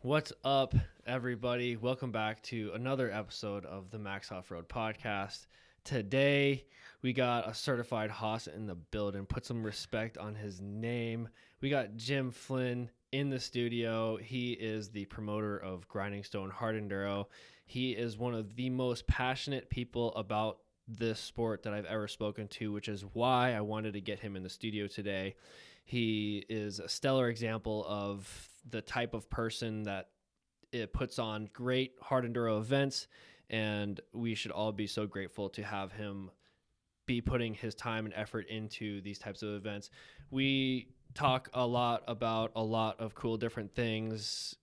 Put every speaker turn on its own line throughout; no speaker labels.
What's up, everybody? Welcome back to another episode of the Max Off-Road Podcast. Today, we got a certified hoss in the building. Put some respect on his name. We got Jim Flynn in the studio. He is the promoter of Grinding Stone Hard Enduro. He is one of the most passionate people about this sport that I've ever spoken to, which is why I wanted to get him in the studio today. He is a stellar example of the type of person that it puts on great hard enduro events, and we should all be so grateful to have him be putting his time and effort into these types of events. We talk a lot about a lot of cool different things.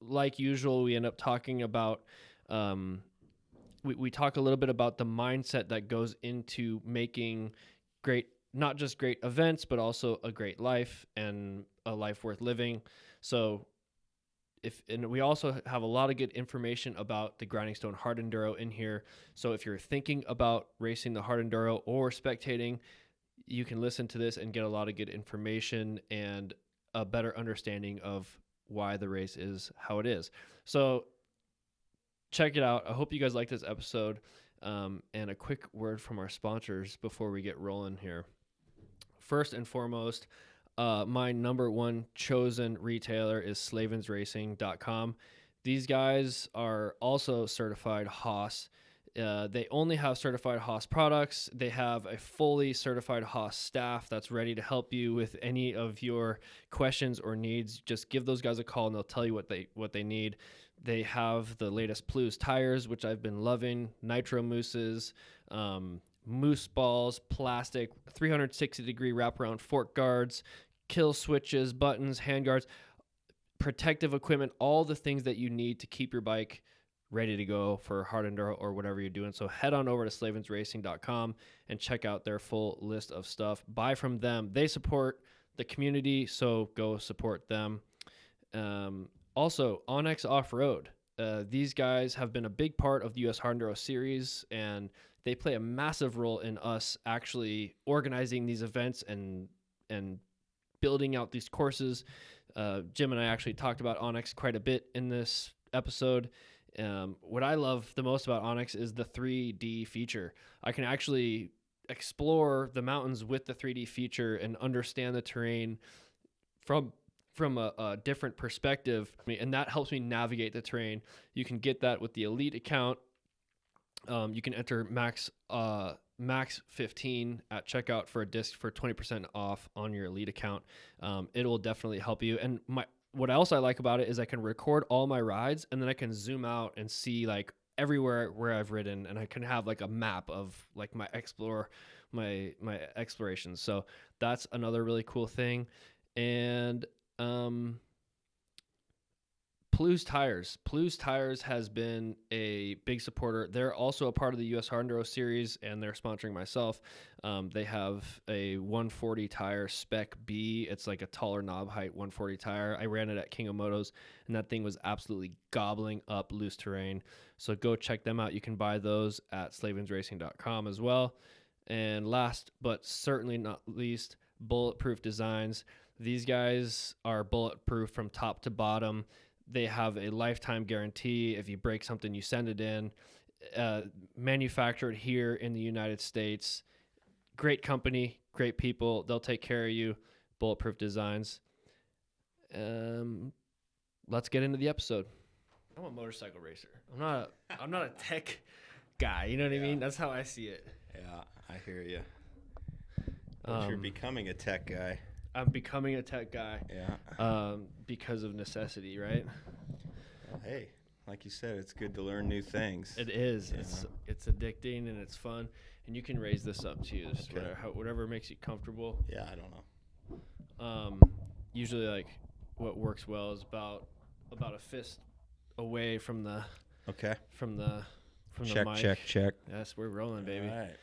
Like usual, we end up talking about we talk a little bit about the mindset that goes into making great, not just great events, but also a great life and a life worth living. So and we also have a lot of good information about the Grinding Stone Hard Enduro in here. So if you're thinking about racing the Hard Enduro or spectating, you can listen to this and get a lot of good information and a better understanding of why the race is how it is. So check it out. I hope you guys like this episode. And a quick word from our sponsors before we get rolling here. First and foremost, my number one chosen retailer is slavensracing.com. These guys are also certified Haas. They only have certified Haas products. They have a fully certified Haas staff that's ready to help you with any of your questions or needs. Just give those guys a call and they'll tell you what they need. They have the latest Plus tires, which I've been loving, nitro mousses, moose balls, plastic, 360-degree wraparound fork guards, kill switches, buttons, hand guards, protective equipment, all the things that you need to keep your bike ready to go for hard enduro or whatever you're doing. So head on over to slavensracing.com and check out their full list of stuff. Buy from them. They support the community, so go support them. Also, Onyx Off-Road. These guys have been a big part of the U.S. Hard Enduro Series, and they play a massive role in us actually organizing these events and building out these courses. Jim and I actually talked about Onyx quite a bit in this episode. What I love the most about Onyx is the 3D feature. I can actually explore the mountains with the 3D feature and understand the terrain from a different perspective, and that helps me navigate the terrain. You can get that with the Elite account. You can enter max 15 at checkout for a disc for 20% off on your Elite account. It will definitely help you. And what else I like about it is I can record all my rides, and then I can zoom out and see like everywhere where I've ridden, and I can have like a map of like my explorations. So that's another really cool thing. And Plus Tires has been a big supporter. They're also a part of the U.S. Hard Enduro Series, and they're sponsoring myself. They have a 140 tire Spec B. It's like a taller knob height 140 tire. I ran it at King of Motos, and that thing was absolutely gobbling up loose terrain. So go check them out. You can buy those at slavensracing.com as well. And last but certainly not least, Bulletproof Designs. These guys are bulletproof from top to bottom. They have a lifetime guarantee. If you break something, you send it in. Manufactured here in the United States. Great company, great people. They'll take care of you. Bulletproof Designs. Let's get into the episode. I'm a motorcycle racer. I'm not a tech guy. You know what I mean? That's how I see it.
Yeah, I hear you. You're becoming a tech guy.
I'm becoming a tech guy.
Yeah.
Because of necessity, right?
Well, hey, like you said, it's good to learn new things.
It is.
Yeah.
It's addicting and it's fun, and you can raise this up to you, just whatever makes you comfortable.
Yeah, I don't know.
Usually, like what works well is about a fist away from the from the mic.
Check.
Yes, we're rolling, baby.
All right.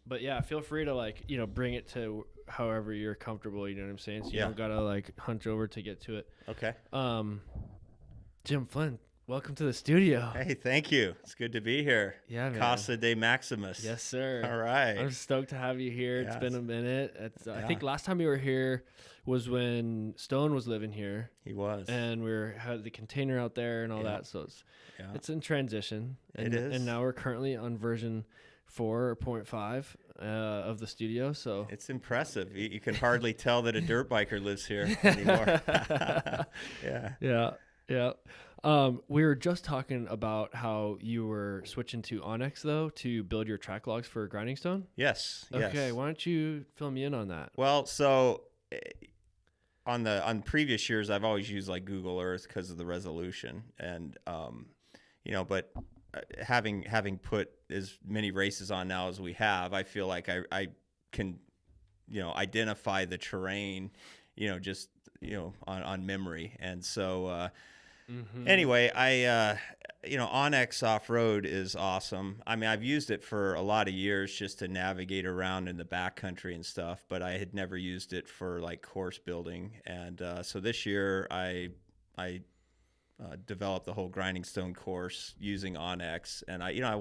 But yeah, feel free to bring it to however you're comfortable. You know what I'm saying? So you don't gotta hunch over to get to it.
Okay.
Jim Flynn, welcome to the studio.
Hey, thank you. It's good to be here.
Yeah, man.
Casa de Maximus.
Yes, sir.
All right.
I'm stoked to have you here.
Yeah,
it's been a minute.
yeah.
I think last time you were here was when Stone was living here.
He was.
And had the container out there and all that. So it's in transition. And,
it is.
And now we're currently on version 4.5 of the studio. So
it's impressive. You can hardly tell that a dirt biker lives here anymore.
Yeah. We were just talking about how you were switching to Onyx though to build your track logs for Grindingstone.
Yes.
Okay. Why don't you fill me in on that?
Well, so on previous years, I've always used like Google Earth because of the resolution, and but having put as many races on now as we have, I feel like I can identify the terrain, just on memory, and so. Anyway, Onyx off-road is awesome. I mean, I've used it for a lot of years just to navigate around in the backcountry and stuff, but I had never used it for like course building. And so this year I developed the whole Grinding Stone course using Onyx, and I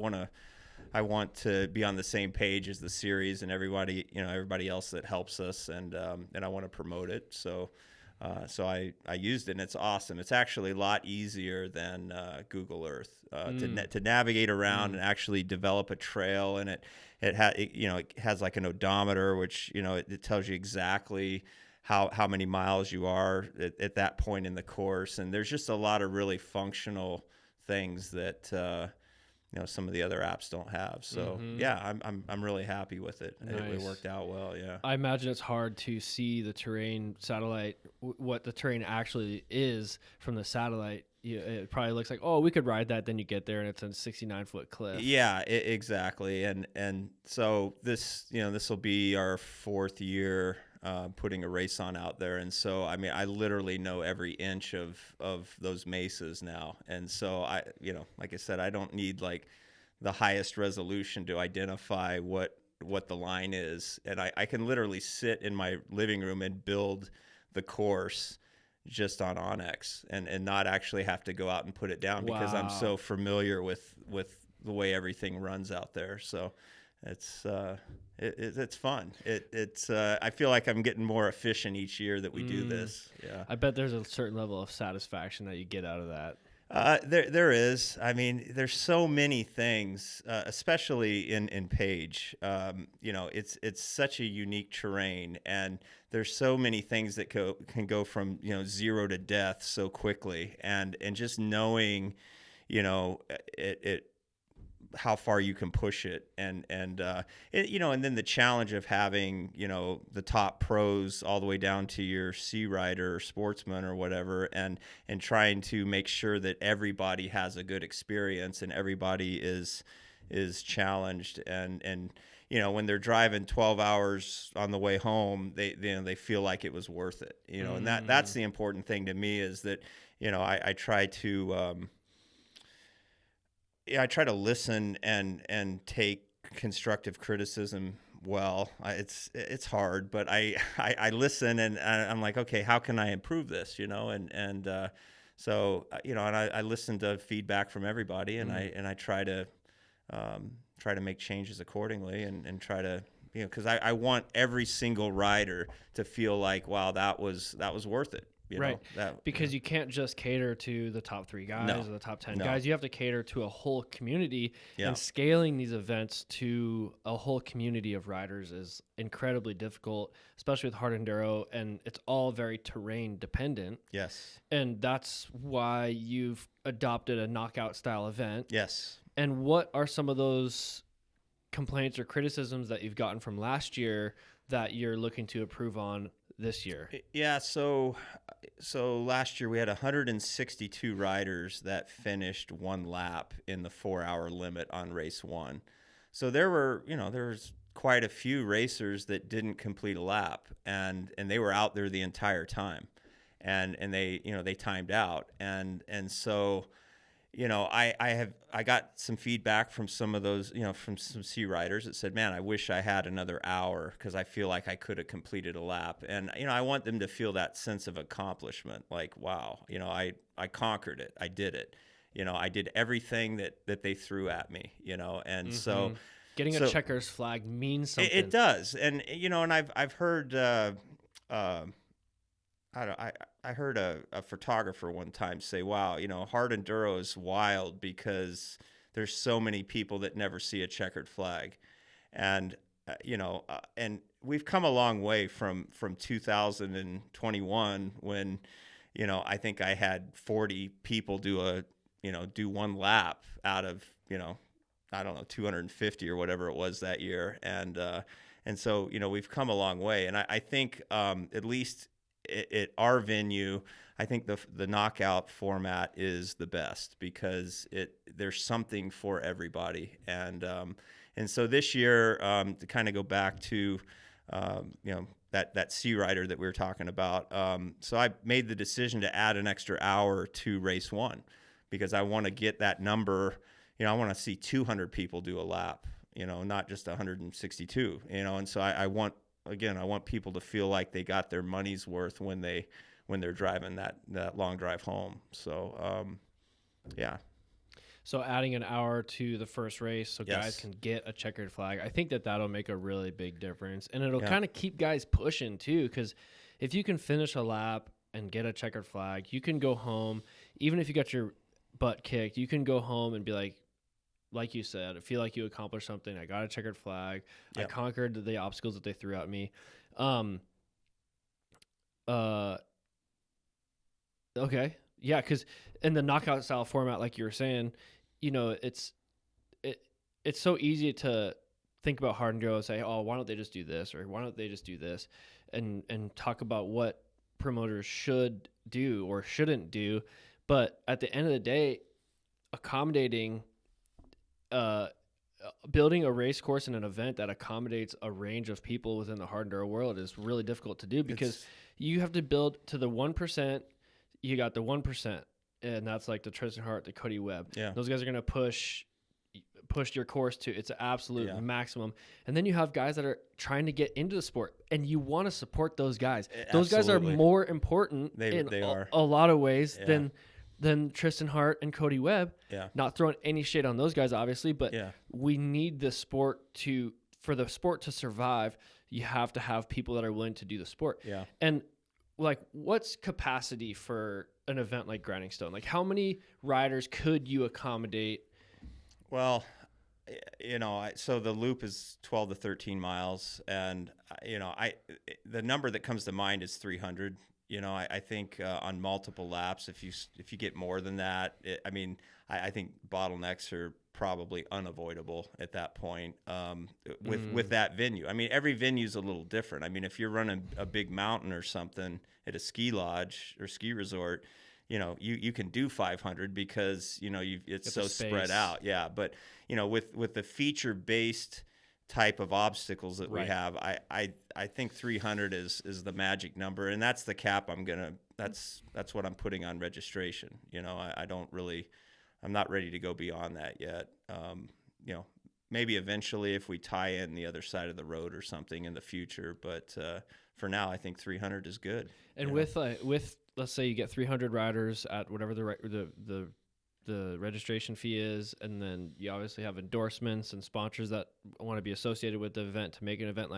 want to be on the same page as the series and everybody else that helps us, and I want to promote it. So I used it, and it's awesome. It's actually a lot easier than Google Earth to navigate around and actually develop a trail. And it has like an odometer, which it tells you exactly how many miles you are at that point in the course. And there's just a lot of really functional things that some of the other apps don't have. So I'm really happy with it.
Nice.
It worked out well. Yeah.
I imagine it's hard to see the terrain satellite, what the terrain actually is from the satellite. It probably looks like, oh, we could ride that. Then you get there and it's a 69-foot cliff.
Yeah, exactly. And so this will be our 4th year putting a race on out there. And so, I mean, I literally know every inch of those mesas now. And so like I said, I don't need like the highest resolution to identify what the line is. And I can literally sit in my living room and build the course just on Onyx and not actually have to go out and put it down because I'm so familiar with the way everything runs out there. So it's fun. I feel like I'm getting more efficient each year that we do this. Yeah.
I bet there's a certain level of satisfaction that you get out of that.
There is. I mean, there's so many things, especially in Page. It's such a unique terrain, and there's so many things that can go from 0 to death so quickly, and just knowing, it how far you can push it, and then the challenge of having the top pros all the way down to your sea rider or sportsman or whatever, and trying to make sure that everybody has a good experience and everybody is challenged, and when they're driving 12 hours on the way home, they feel like it was worth it, and that's the important thing to me, is that I try to I try to listen and take constructive criticism well. It's hard, but I listen, and I'm like, okay, how can I improve this? So I listen to feedback from everybody, and I try to make changes accordingly, and try to because I want every single rider to feel like, wow, that was worth it.
Because you can't just cater to the top 3 guys or the top 10 guys. You have to cater to a whole community, and scaling these events to a whole community of riders is incredibly difficult, especially with hard enduro, and it's all very terrain dependent.
Yes.
And that's why you've adopted a knockout style event.
Yes.
And what are some of those complaints or criticisms that you've gotten from last year that you're looking to improve on this year?
Yeah, so last year we had 162 riders that finished 1 lap in the 4-hour limit on race 1. So there was quite a few racers that didn't complete a lap, and they were out there the entire time, and they timed out, and so I got some feedback from some of those, from some sea riders that said, man, I wish I had another hour because I feel like I could have completed a lap. And, I want them to feel that sense of accomplishment, like, wow, I conquered it. I did it. I did everything that they threw at me, and so
getting a checkers flag means something.
It does. And, and I've heard, I heard a photographer one time say, wow, hard enduro is wild because there's so many people that never see a checkered flag. And, and we've come a long way from 2021 when, I think I had 40 people do one lap out of, I don't know, 250 or whatever it was that year. And so, we've come a long way. And I think, at least at our venue, I think the knockout format is the best because there's something for everybody. And so this year, to kind of go back to, that sea rider that we were talking about. So I made the decision to add an extra hour to race 1 because I want to get that number. I want to see 200 people do a lap, not just 162, and so I want people to feel like they got their money's worth when they're driving that long drive home. So, yeah.
So adding an hour to the first race so
Yes.
guys can get a checkered flag, I think that'll make a really big difference. And it'll kind of keep guys pushing too, because if you can finish a lap and get a checkered flag, you can go home. Even if you got your butt kicked, you can go home and be like you said, I feel like you accomplished something. I got a checkered flag.
Yep.
I conquered the obstacles that they threw at me. Okay. Yeah, because in the knockout style format, like you were saying, it's so easy to think about hard enduro and say, oh, why don't they just do this? Or why don't they just do this? And talk about what promoters should do or shouldn't do. But at the end of the day, accommodating building a race course and an event that accommodates a range of people within the hard enduro world is really difficult to do because you have to build to the 1%. You got the 1%, and that's like the Tristan Hart, the Cody Webb.
Yeah.
Those guys are going to push your course to its absolute maximum. And then you have guys that are trying to get into the sport, and you want to support those guys. Those guys are more important in a lot of ways than Tristan Hart and Cody Webb.
Yeah.
Not throwing any shade on those guys, obviously, but we need the sport for the sport to survive. You have to have people that are willing to do the sport.
Yeah.
And what's capacity for an event like Grinding Stone? Like, how many riders could you accommodate?
Well, so the loop is 12 to 13 miles, and the number that comes to mind is 300. I think on multiple laps, if you get more than that, I think bottlenecks are probably unavoidable at that point with that venue. Every venue is a little different. If you're running a big mountain or something at a ski lodge or ski resort, you can do 500 because it's so spread out. Yeah, but with the feature based type of obstacles that we have, I think 300 is the magic number, and that's the cap. That's what I'm putting on registration. I'm not ready to go beyond that yet. Maybe eventually if we tie in the other side of the road or something in the future, but for now I think 300 is good.
And with let's say you get 300 riders at whatever the registration fee is, and then you obviously have endorsements and sponsors that want to be associated with the event to make an event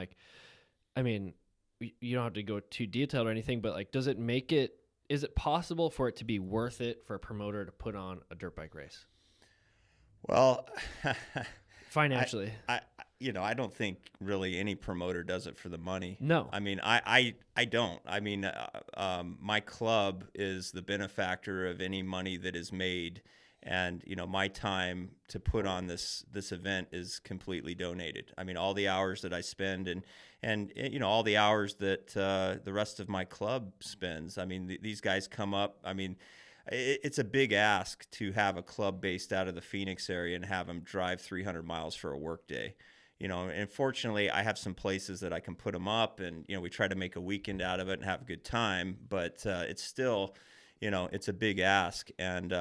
you don't have to go too detailed or anything, but is it possible for it to be worth it for a promoter to put on a dirt bike race?
Well,
financially,
I don't think really any promoter does it for the money.
No.
I don't. My club is the benefactor of any money that is made, and my time to put on this event is completely donated. All the hours that I spend and all the hours that the rest of my club spends. These guys come up. It's a big ask to have a club based out of the Phoenix area and have them drive 300 miles for a work day. And fortunately I have some places that I can put them up, and, we try to make a weekend out of it and have a good time, but it's still, it's a big ask. And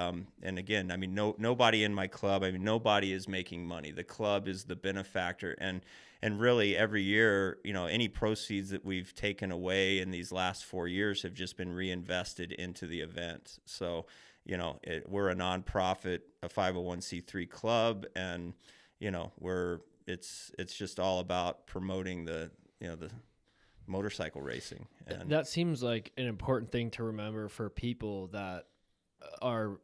again, nobody in my club, nobody is making money. The club is the benefactor. And and really every year, any proceeds that we've taken away in these last 4 years have just been reinvested into the event. So, we're a nonprofit, a 501c3 club, and it's just all about promoting the motorcycle racing. And
that seems like an important thing to remember for people that are,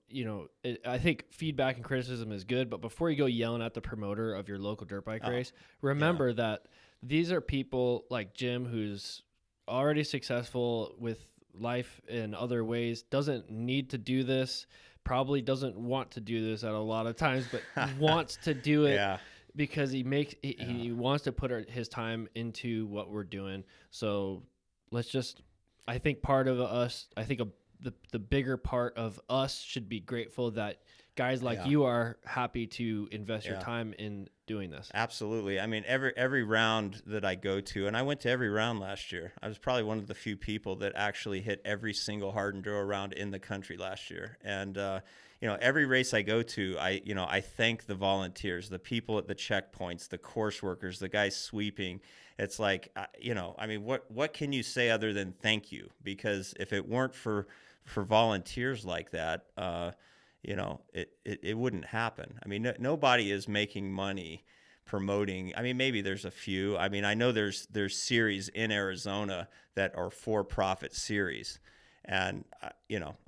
I think feedback and criticism is good, but before you go yelling at the promoter of your local dirt bike race, remember that these are people like Jim, who's already successful with life in other ways, doesn't need to do this, probably doesn't want to do this at a lot of times, but wants to do it. Because he wants to put his time into what we're doing. So I think part of us, the bigger part of us should be grateful that guys like you are happy to invest your time in doing this.
Absolutely. I mean, every round that I go to, and I went to every round last year. I was probably one of the few people that actually hit every single hard enduro round in the country last year. And, every race I go to, I thank the volunteers, the people at the checkpoints, the course workers, the guys sweeping. It's like, what can you say other than thank you? Because if it weren't for volunteers like that, it wouldn't happen. I mean, nobody is making money promoting. I mean, maybe there's a few. I mean, I know there's series in Arizona that are for-profit series. And,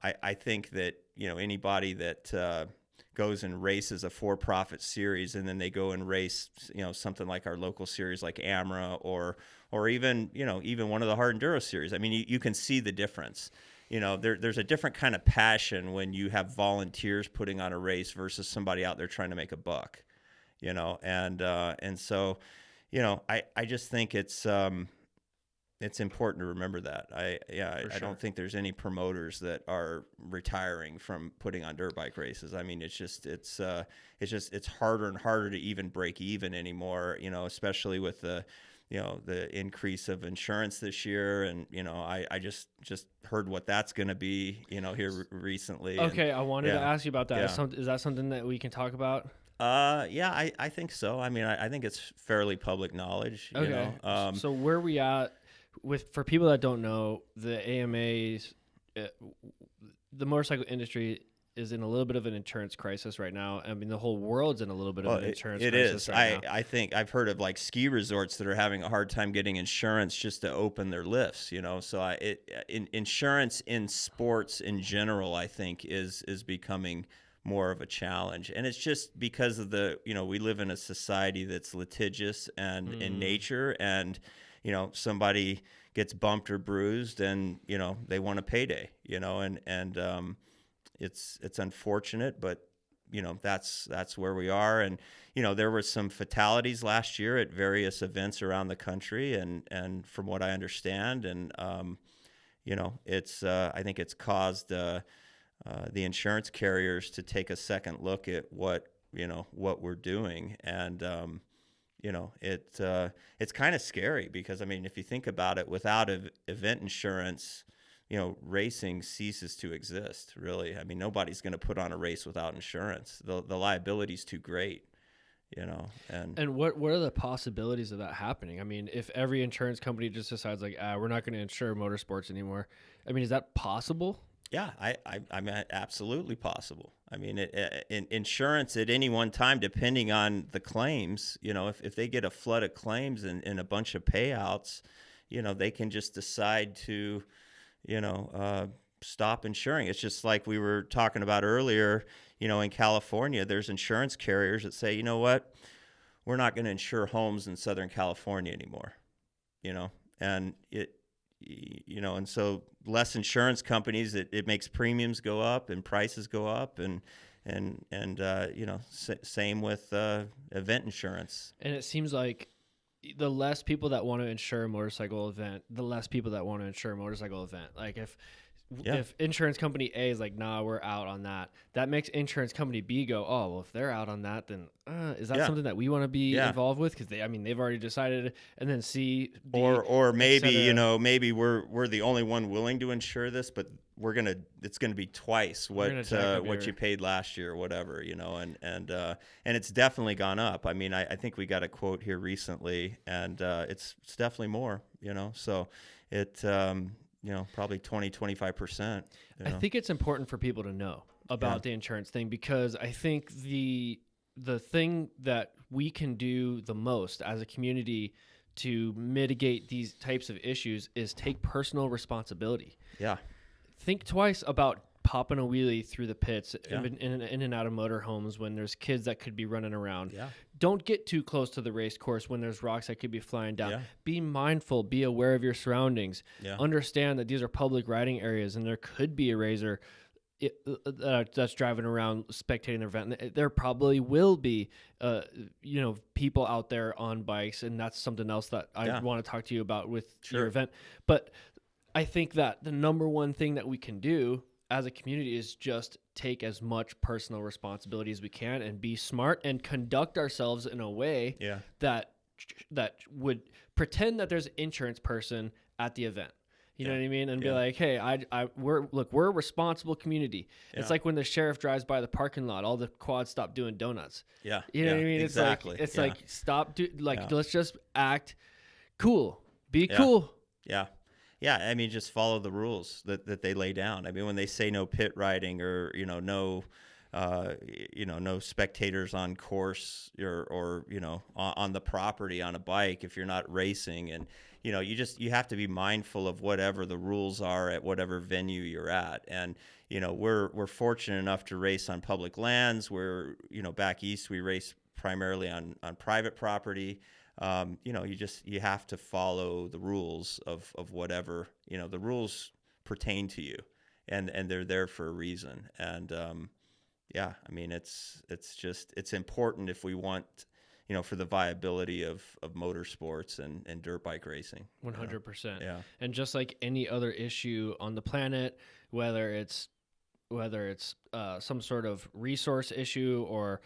I think that, anybody that goes and races a for-profit series and then they go and race, something like our local series like AMRA or even one of the hard enduro series. I mean, you can see the difference. There's a different kind of passion when you have volunteers putting on a race versus somebody out there trying to make a buck, and so, I just think it's important to remember that. I don't think there's any promoters that are retiring from putting on dirt bike races. I mean, it's harder and harder to even break even anymore, especially with the increase of insurance this year. And, I just heard what that's going to be, here recently.
Okay. And, I wanted to ask you about that. Yeah. Is that something that we can talk about?
I think so. I mean, I think it's fairly public knowledge.
Okay. So where are we at for people that don't know, the AMAs, the motorcycle industry is in a little bit of an insurance crisis right now. I mean, the whole world's in a little bit of an insurance crisis right now.
I think I've heard of like ski resorts that are having a hard time getting insurance just to open their lifts, So insurance in sports in general, I think, is becoming more of a challenge. And it's just because of we live in a society that's litigious and in nature, and somebody gets bumped or bruised and, they want a payday, and it's unfortunate, but, that's where we are. And, there were some fatalities last year at various events around the country. And from what I understand, and, it's, I think it's caused, the insurance carriers to take a second look at what we're doing. And, it's kind of scary because, I mean, if you think about it, without event insurance, racing ceases to exist, really. I mean, nobody's going to put on a race without insurance. The liability's too great, And
what are the possibilities of that happening? I mean, if every insurance company just decides like, we're not going to insure motorsports anymore, I mean, is that possible?
Yeah, I mean, absolutely possible. I mean, in insurance at any one time, depending on the claims, if they get a flood of claims and a bunch of payouts, they can just decide to, stop insuring. It's just like we were talking about earlier, in California, there's insurance carriers that say, you know what, we're not going to insure homes in Southern California anymore, and and so less insurance companies, it makes premiums go up and prices go up, and same with event insurance.
And it seems like the less people that want to insure a motorcycle event, the less people that want to insure a motorcycle event. Like if
Yeah.
If insurance company A is like, nah, we're out on that, that makes insurance company B go, oh, well, if they're out on that, then is that
Yeah.
something that we want to be
Yeah.
involved with? Because they've already decided. And then C, D,
Or
et
maybe,
cetera.
maybe we're the only one willing to insure this, but it's gonna be twice
We're gonna jack up
what you paid last year or whatever, and it's definitely gone up. I mean, I think we got a quote here recently, and it's definitely more, so it probably 20-25%.
I think it's important for people to know about the insurance thing, because I think the thing that we can do the most as a community to mitigate these types of issues is take personal responsibility.
Yeah.
Think twice about popping a wheelie through the pits
Yeah.
in and out of motorhomes when there's kids that could be running around.
Yeah.
Don't get too close to the race course when there's rocks that could be flying down.
Yeah.
Be mindful, be aware of your surroundings.
Yeah.
Understand that these are public riding areas and there could be a razor that's driving around spectating the event. There probably will be people out there on bikes, and that's something else that I want to talk to you about with your event. But I think that the number one thing that we can do as a community is just take as much personal responsibility as we can and be smart and conduct ourselves in a way that would pretend that there's an insurance person at the event. You know what I mean? And be like, hey, we're a responsible community.
Yeah.
It's like when the sheriff drives by the parking lot, all the quads stop doing donuts.
Yeah.
You know what I mean?
Exactly.
It's like stop let's just act cool. Be
Yeah.
cool.
Yeah. Yeah. I mean, just follow the rules that they lay down. I mean, when they say no pit riding or, no spectators on course or on the property on a bike if you're not racing, and you have to be mindful of whatever the rules are at whatever venue you're at. And we're fortunate enough to race on public lands. Where back east we race primarily on private property. You have to follow the rules of whatever the rules pertain to you, and they're there for a reason. And I mean, it's important if we want, for the viability of motorsports and dirt bike racing.
100%.
Yeah.
And just like any other issue on the planet, whether it's some sort of resource issue or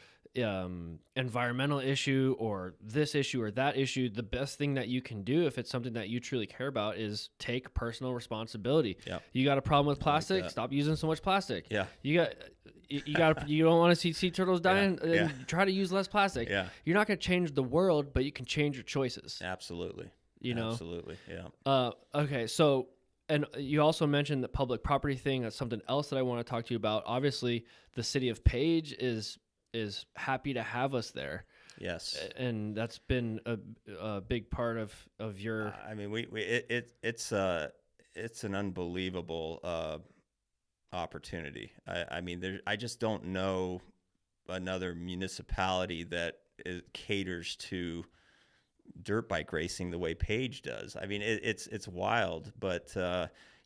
environmental issue or this issue or that issue, the best thing that you can do if it's something that you truly care about is take personal responsibility.
Yeah.
You got a problem with plastic? Stop using so much plastic.
Yeah.
You don't want to see sea turtles dying?
Yeah.
Try to use less plastic.
Yeah.
You're not going to change the world, but you can change your choices.
Absolutely. Absolutely. Yeah.
Okay. So, and you also mentioned the public property thing. That's something else that I want to talk to you about. Obviously, the city of Page is happy to have us there.
Yes.
And that's been a big part of your.
I mean, it's an unbelievable opportunity. I mean, I just don't know another municipality that caters to dirt bike racing the way Page does. I mean, it's wild, but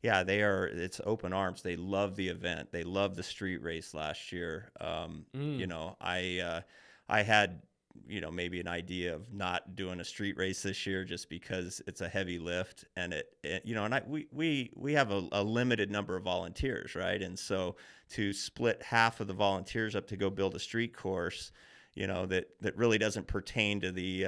it's open arms. They love the event. They love the street race last year. I had maybe an idea of not doing a street race this year just because it's a heavy lift, and we have a limited number of volunteers, right? And so to split half of the volunteers up to go build a street course, that really doesn't pertain to the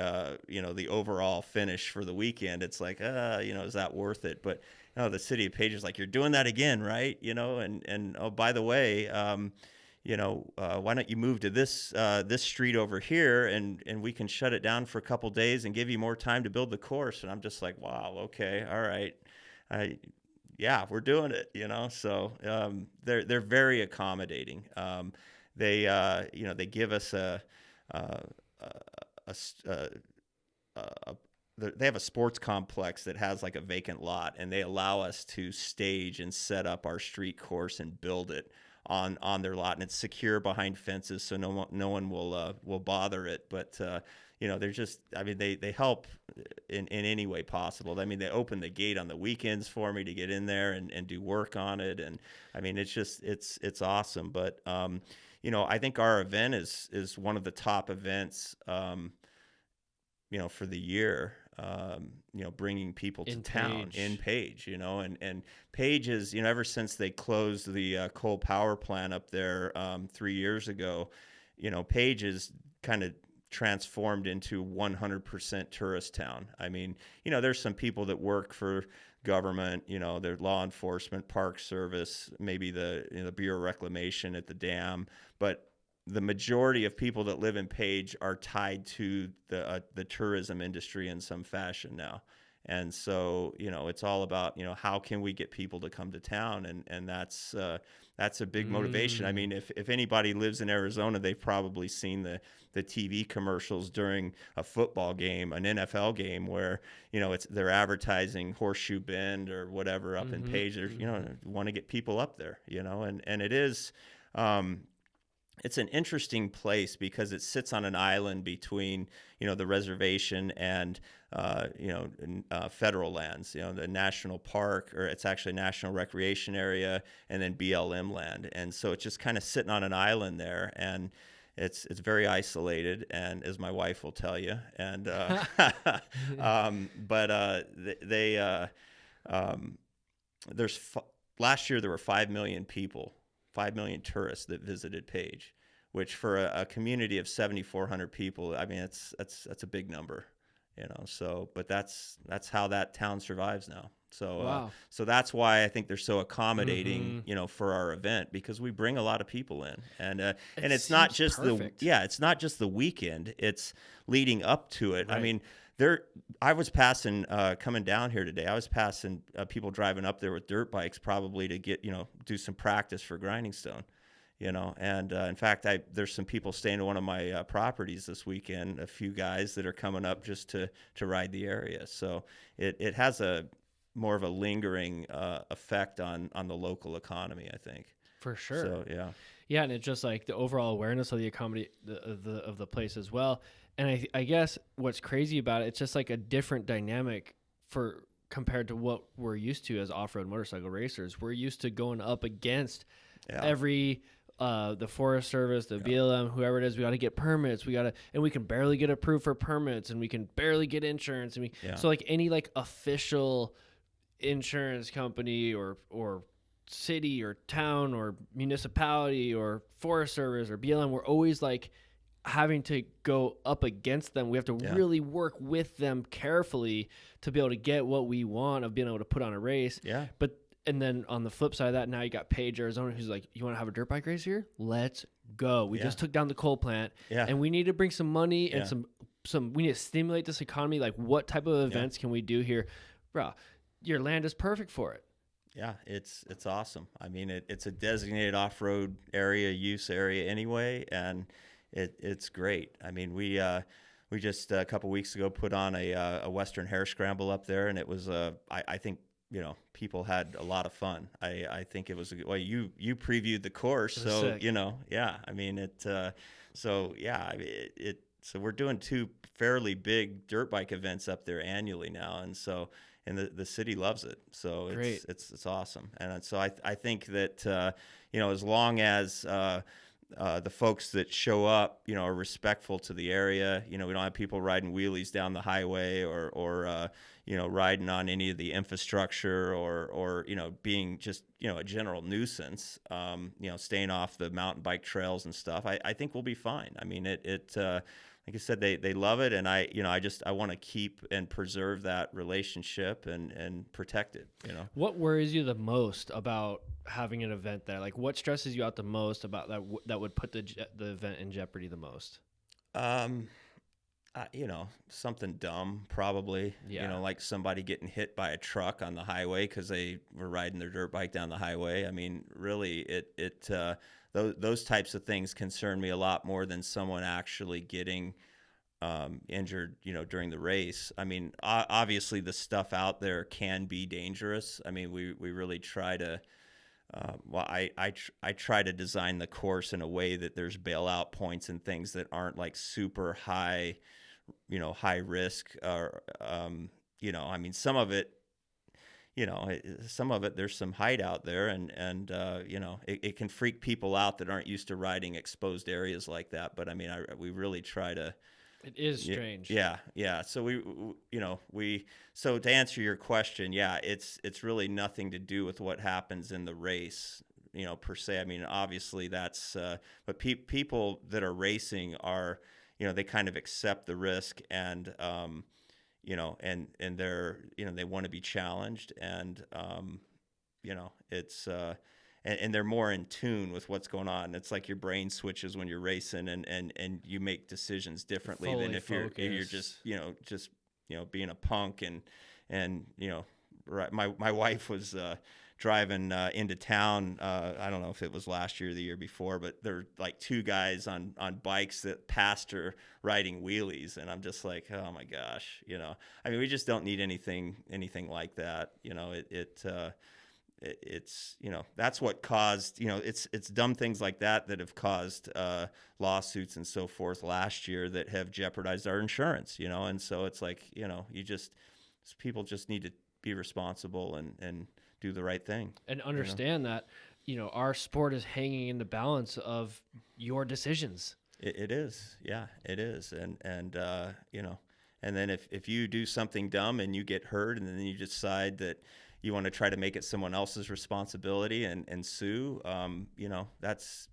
the overall finish for the weekend. It's like, is that worth it? But the city of Page is like, you're doing that again, right? And oh, by the way, why don't you move to this street over here, and we can shut it down for a couple days and give you more time to build the course. And I'm just like, wow, okay, all right, we're doing it, So they're very accommodating. They give us they have a sports complex that has like a vacant lot, and they allow us to stage and set up our street course and build it on their lot, and it's secure behind fences, so no one will bother it. But they're just, I mean, they help in any way possible. I mean, they open the gate on the weekends for me to get in there and do work on it, and I mean, it's just it's awesome. But I think our event is one of the top events for the year. bringing people to
In
town
Page.
in Page, and Page is, ever since they closed the coal power plant up there 3 years ago, Page is kind of transformed into 100% tourist town. I mean, there's some people that work for government, their law enforcement, park service, maybe the Bureau of Reclamation at the dam, but the majority of people that live in Page are tied to the tourism industry in some fashion now. And so, it's all about, how can we get people to come to town? And that's a big motivation. I mean, if anybody lives in Arizona, they've probably seen the TV commercials during a football game, an NFL game, where, they're advertising Horseshoe Bend or whatever up in Page. There's, want to get people up there, and it is, it's an interesting place because it sits on an island between, the reservation and, federal lands, the national park, or it's actually national recreation area, and then BLM land. And so it's just kind of sitting on an island there, and it's very isolated, and as my wife will tell you. And last year there were 5 million people. 5 million tourists that visited Page, which for a community of 7,400 people, I mean, that's a big number, so, but that's how that town survives now. So,
wow.
So that's why I think they're so accommodating, for our event, because we bring a lot of people in, and it's not just
perfect.
it's not just the weekend, it's leading up to it.
Right.
I mean, I was passing, coming down here today, I was passing people driving up there with dirt bikes, probably to get, do some practice for Grinding Stone, and in fact, there's some people staying at one of my properties this weekend, a few guys that are coming up just to ride the area. So it has a more of a lingering effect on the local economy, I think.
For sure.
So, yeah.
Yeah, and it's just like the overall awareness of the economy of the place as well. And I guess what's crazy about it, it's just like a different dynamic compared to what we're used to as off-road motorcycle racers. We're used to going up against every the Forest Service, the BLM, whoever it is. We got to get permits. And we can barely get approved for permits, and we can barely get insurance. So like any like official insurance company or city or town or municipality or Forest Service or BLM, we're always like having to go up against them. We have to really work with them carefully to be able to get what we want of being able to put on a race.
Yeah.
And then on the flip side of that, now you got Page, Arizona, who's like, you want to have a dirt bike race here? Let's go. We just took down the coal plant, and we need to bring some money and some. We need to stimulate this economy. Like, what type of events can we do here, bro? Your land is perfect for it.
Yeah, it's awesome. I mean, it's a designated off-road use area anyway, and it's great. I mean, we just a couple weeks ago put on a Western hare scramble up there, and it was I think people had a lot of fun. I think it was you previewed the course, so
sick.
I mean so we're doing 2 fairly big dirt bike events up there annually now, and the city loves it. So it's awesome. And so I think that as long as the folks that show up, are respectful to the area, we don't have people riding wheelies down the highway or riding on any of the infrastructure or being just, a general nuisance, staying off the mountain bike trails and stuff. I think we'll be fine. I mean, like I said, they love it, and I want to keep and preserve that relationship and protect it.
What worries you the most about having an event there? Like, what stresses you out the most about that would put the event in jeopardy the most?
Something dumb, probably. Like somebody getting hit by a truck on the highway because they were riding their dirt bike down the highway. I mean, really, those types of things concern me a lot more than someone actually getting injured, during the race. I mean, obviously the stuff out there can be dangerous. I mean, we really try to, I try to design the course in a way that there's bailout points and things that aren't like super high, high risk or, I mean, some of it, there's some height out there and it can freak people out that aren't used to riding exposed areas like that. But I mean, we really try to
It is strange.
Yeah. So so to answer your question, yeah, it's really nothing to do with what happens in the race, per se. I mean, obviously that's, but people that are racing are, they kind of accept the risk and, and they're, they want to be challenged and, it's, and they're more in tune with what's going on. It's like your brain switches when you're racing and you make decisions differently than if you're just being a punk and right. My wife was driving into town. I don't know if it was last year or the year before, but there were like two guys on bikes that passed her riding wheelies, and I'm just like, oh my gosh, I mean, we just don't need anything like that. It's that's what caused it's dumb things like that have caused lawsuits and so forth last year that have jeopardized our insurance, and so it's like people just need to be responsible and do the right thing
and understand that our sport is hanging in the balance of your decisions.
It is, yeah, it is, and and then if you do something dumb and you get hurt and then you decide that you want to try to make it someone else's responsibility and sue, that's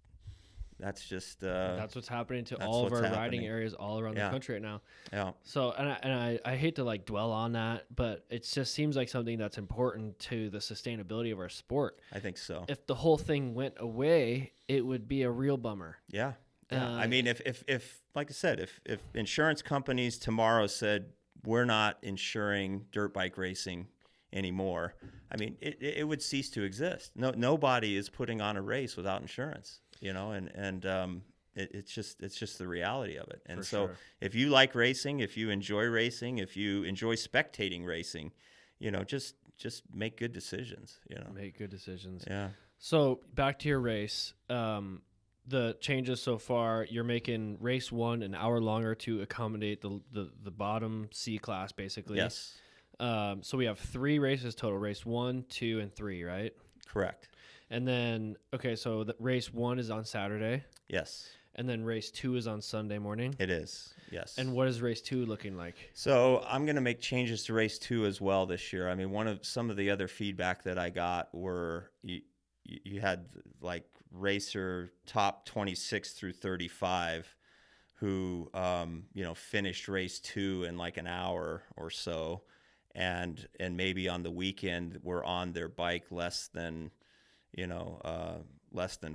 just
that's what's happening to all of our riding areas all around the country right now.
Yeah.
So I hate to like dwell on that, but it just seems like something that's important to the sustainability of our sport.
I think so.
If the whole thing went away, it would be a real bummer.
Yeah. Yeah. I mean, if like I said, if insurance companies tomorrow said we're not insuring dirt bike racing anymore, I mean, it would cease to exist. Nobody is putting on a race without insurance, and it's just the reality of it. And so if you like racing, if you enjoy racing, if you enjoy spectating racing, just make good decisions,
Make good decisions.
Yeah.
So back to your race, the changes so far, you're making race 1 an hour longer to accommodate the bottom C class, basically.
Yes.
So we have 3 races total: race 1, 2, and 3, right?
Correct.
And then, okay, so the race 1 is on Saturday.
Yes.
And then race 2 is on Sunday morning.
It is. Yes.
And what is race 2 looking like?
So I'm going to make changes to race 2 as well this year. I mean, some of the other feedback that I got were you had like racer top 26 through 35 who finished race 2 in like an hour or so. And maybe on the weekend were on their bike less than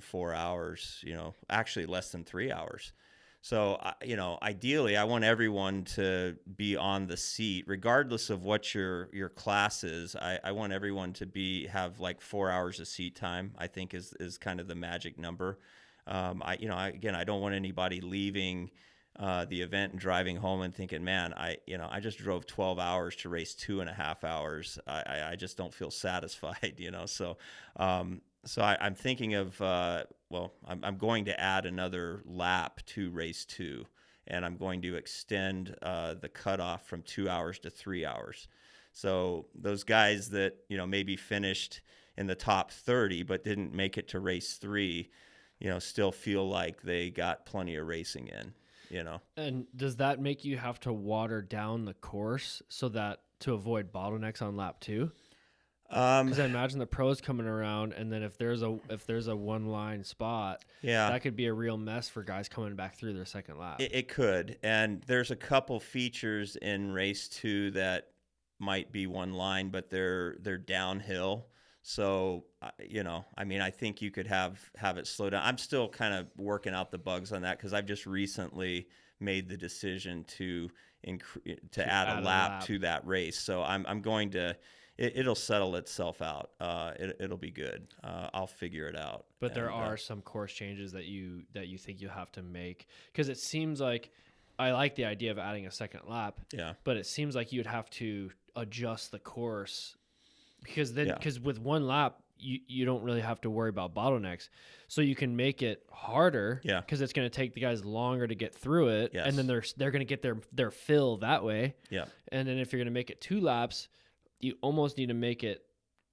4 hours, actually less than 3 hours. So, ideally I want everyone to be on the seat, regardless of what your class is. I want everyone to have like 4 hours of seat time, I think is kind of the magic number. I don't want anybody leaving the event and driving home and thinking, man, I just drove 12 hours to race 2.5 hours. I just don't feel satisfied, So, I'm thinking of, I'm going to add another lap to race 2, and I'm going to extend the cutoff from 2 hours to 3 hours. So those guys that, maybe finished in the top 30 but didn't make it to race 3, still feel like they got plenty of racing in.
And does that make you have to water down the course so that to avoid bottlenecks on lap 2? Because I imagine the pros coming around, and then if there's a one line spot, that could be a real mess for guys coming back through their second lap.
It could, and there's a couple features in race 2 that might be one line, but they're downhill. So, I think you could have it slow down. I'm still kind of working out the bugs on that because I've just recently made the decision to add a lap to that race. So I'm going to, it'll settle itself out. It'll be good. I'll figure it out.
But there are some course changes that you think you have to make, because it seems like, I like the idea of adding a second lap.
Yeah.
But it seems like you'd have to adjust the course. Because with one lap, you don't really have to worry about bottlenecks. So you can make it harder because it's going to take the guys longer to get through it.
Yes.
And then they're going to get their fill that way.
Yeah.
And then if you're going to make it 2 laps, you almost need to make it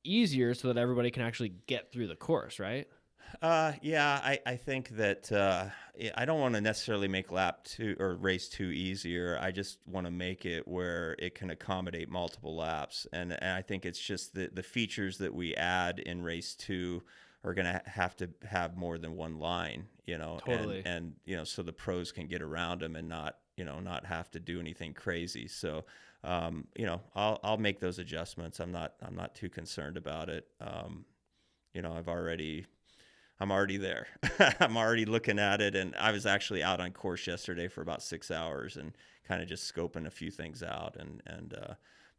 easier so that everybody can actually get through the course, right?
Yeah, I think that I don't want to necessarily make lap two or race two easier. I just want to make it where it can accommodate multiple laps. And I think it's just the features that we add in race two are going to have more than one line,
Totally.
and, so the pros can get around them and not have to do anything crazy. So, I'll make those adjustments. I'm not too concerned about it. I'm already there. I'm already looking at it, and I was actually out on course yesterday for about 6 hours and kind of just scoping a few things out.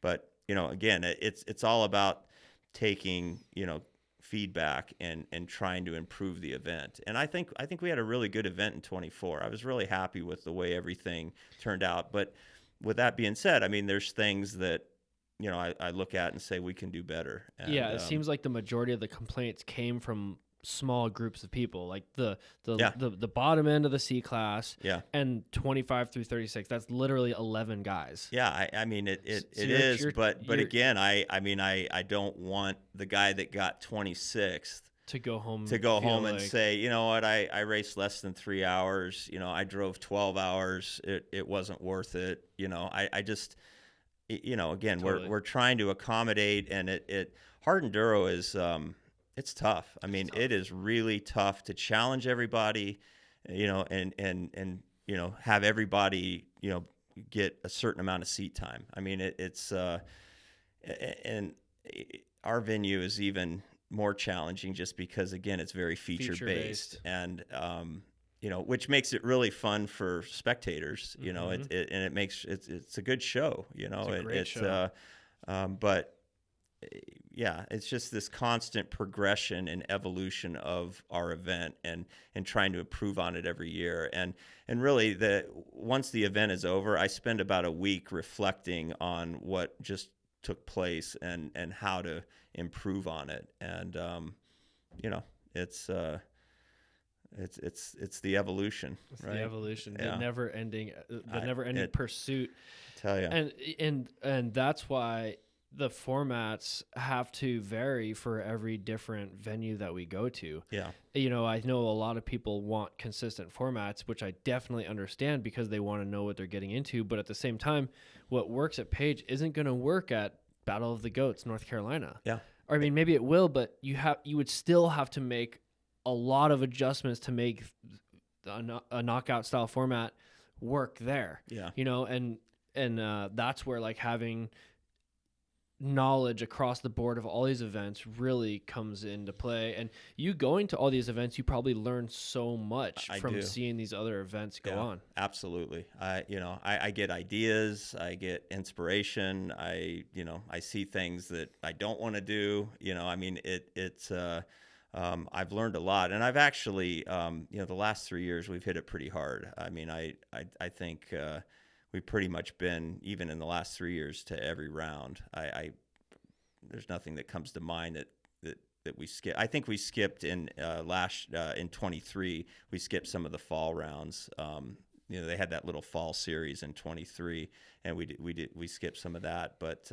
But again, it's all about taking feedback and trying to improve the event. And I think we had a really good event in 24. I was really happy with the way everything turned out. But with that being said, I mean, there's things that I look at and say we can do better. And,
yeah, it seems like the majority of the complaints came from small groups of people, like the bottom end of the C class, and 25 through 36. That's literally 11 guys.
Yeah, I mean it
So
is, but again, I don't want the guy that got 26th
to go home
and say, you know what, I raced less than 3 hours. I drove 12 hours. It wasn't worth it. I just, again,
Totally.
we're trying to accommodate, and it hard enduro is. It's tough. I mean, it is really tough to challenge everybody, and have everybody, get a certain amount of seat time. I mean, and our venue is even more challenging just because, again, it's very feature based, and which makes it really fun for spectators. And it makes it's a good show.
It's a great show.
But yeah, it's just this constant progression and evolution of our event, and trying to improve on it every year. And really, once the event is over, I spend about a week reflecting on what just took place and how to improve on it. And it's the evolution.
It's
right?
the evolution,
Yeah.
the never ending pursuit.
I tell you,
and that's why the formats have to vary for every different venue that we go to.
Yeah.
I know a lot of people want consistent formats, which I definitely understand because they want to know what they're getting into. But at the same time, what works at Page isn't going to work at Battle of the Goats, North Carolina.
Yeah.
Or, I mean, maybe it will, but you would still have to make a lot of adjustments to make a knockout style format work there.
Yeah.
And that's where like having knowledge across the board of all these events really comes into play. And you going to all these events, you probably learn so much from seeing these other events go on.
Absolutely. I get ideas, I get inspiration. I see things that I don't want to do. I mean, I've learned a lot, and I've actually, the last 3 years we've hit it pretty hard. I mean, I think, we've pretty much been, even in the last 3 years, to every round. There's nothing that comes to mind that we skip. I think we skipped in 23. We skipped some of the fall rounds. They had that little fall series in 23, and we skipped some of that. But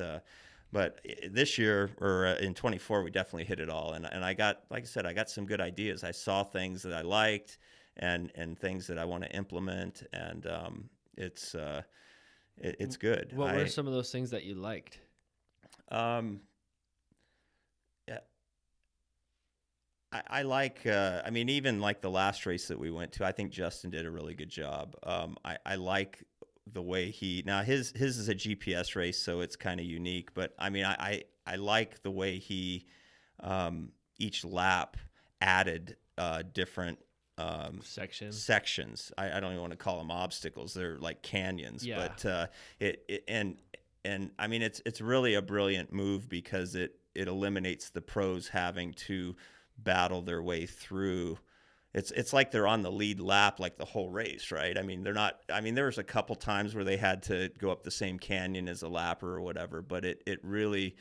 this year, or in 24, we definitely hit it all. And I got, like I said, I got some good ideas. I saw things that I liked and things that I want to implement, and it's good.
What were some of those things that you liked?
Yeah, I like. I mean, even like the last race that we went to, I think Justin did a really good job. I like the way his is a GPS race, so it's kind of unique. But I mean, I like the way he each lap added different sections. I don't even want to call them obstacles. They're like canyons.
Yeah.
But and I mean, it's really a brilliant move because it eliminates the pros having to battle their way through. It's like they're on the lead lap like the whole race, right? I mean, they're not. I mean, there was a couple times where they had to go up the same canyon as a lapper or whatever, but it really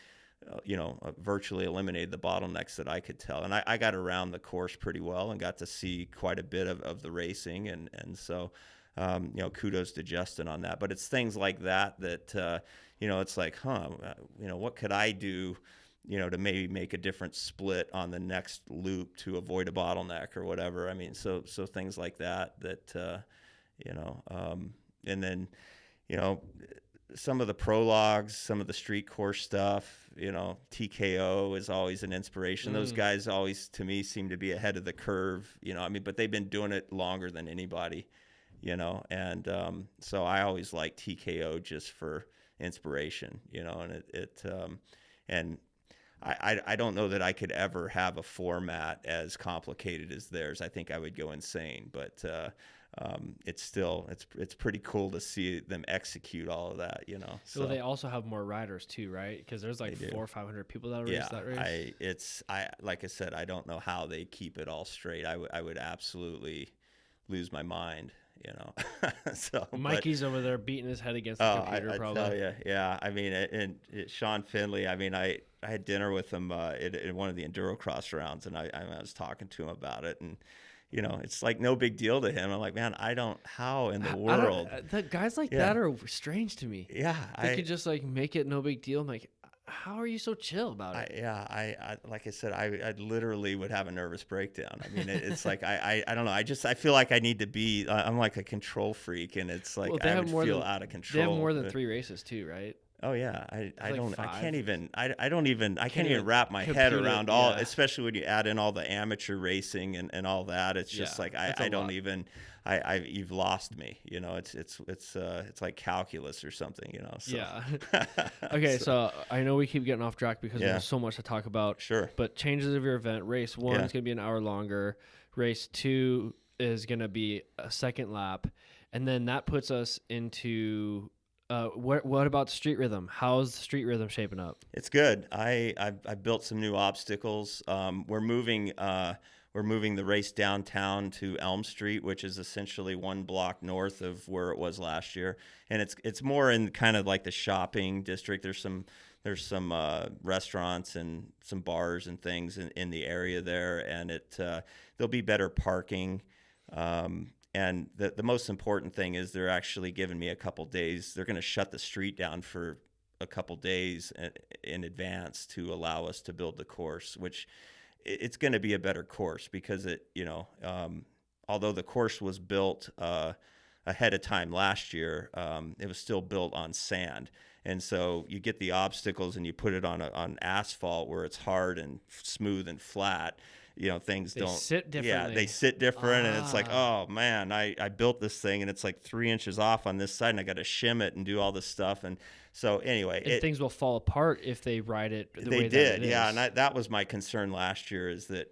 virtually eliminated the bottlenecks that I could tell. And I got around the course pretty well and got to see quite a bit of the racing. And so, kudos to Justin on that. But it's things like that, it's like, what could I do, to maybe make a different split on the next loop to avoid a bottleneck or whatever. I mean, so things like that, and then, some of the prologues, some of the street course stuff, TKO is always an inspiration. Those guys always, to me, seem to be ahead of the curve, but they've been doing it longer than anybody, and so I always like TKO just for inspiration, and I don't know that I could ever have a format as complicated as theirs. I think I would go insane, but it's pretty cool to see them execute all of that, So
Well, they also have more riders too, right? Because there's like 400 or 500 people that race that race.
Like I said, I don't know how they keep it all straight. I would absolutely lose my mind, So
Mikey's over there beating his head against the computer, probably.
Tell you, yeah. I mean, and Sean Finley. I mean, I had dinner with him in one of the enduro cross rounds, and I was talking to him about it, and it's like no big deal to him. I'm like, man, how in the world?
The guys like that are strange to me.
Yeah,
they could just like make it no big deal. I'm like, how are you so chill about it?
I like I said, I literally would have a nervous breakdown. I mean, it's like I don't know. I feel like I need to be. I'm like a control freak, and it's like I would feel out of control.
They have more than 3 races too, right?
Oh yeah, I can't even wrap my head
compute
around
it,
all,
yeah.
especially when you add in all the amateur racing and all that. It's just like I don't even. You've lost me. It's like calculus or something. So.
Yeah. Okay, so I know we keep getting off track because there's so much to talk about.
Sure.
But changes of your event. Race 1 is going to be an hour longer. Race 2 is going to be a second lap, and then that puts us into. What about street rhythm? How's the street rhythm shaping up?
It's good. I built some new obstacles. We're moving the race downtown to Elm Street, which is essentially 1 block north of where it was last year, and it's more in kind of like the shopping district. There's some restaurants and some bars and things in the area there, and there'll be better parking. And the most important thing is they're actually giving me a couple days. They're going to shut the street down for a couple days in advance to allow us to build the course, which it's going to be a better course because although the course was built ahead of time last year, it was still built on sand. And so you get the obstacles and you put it on asphalt where it's hard and smooth and flat. Things
they
don't
sit differently.
Yeah, they sit different, and it's like, oh man, I built this thing and it's like 3 inches off on this side, and I got to shim it and do all this stuff. And so anyway,
things will fall apart if they ride it the way
did,
that it is.
yeah. And that was my concern last year, is that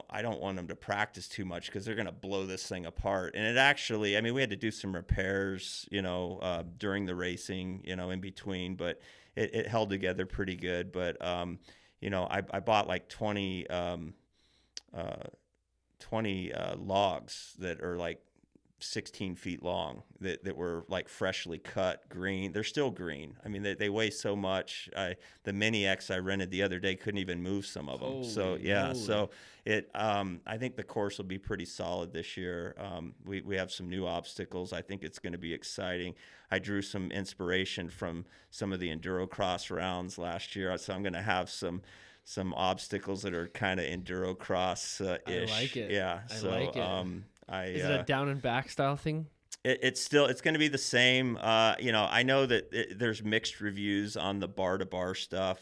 I don't want them to practice too much because they're going to blow this thing apart. And it actually, I mean, we had to do some repairs, during the racing, in between, but it held together pretty good. But I bought like 20 logs that are like 16 feet long that were like freshly cut green. They're still green. I mean, they weigh so much. The Mini X I rented the other day couldn't even move some of them. So I think the course will be pretty solid this year. We have some new obstacles. I think it's going to be exciting. I drew some inspiration from some of the enduro cross rounds last year, so I'm going to have some obstacles that are kind of enduro cross ish.
I like it.
Yeah.
I like it. Is it a down and back style thing?
It's going to be the same. I know that there's mixed reviews on the bar to bar stuff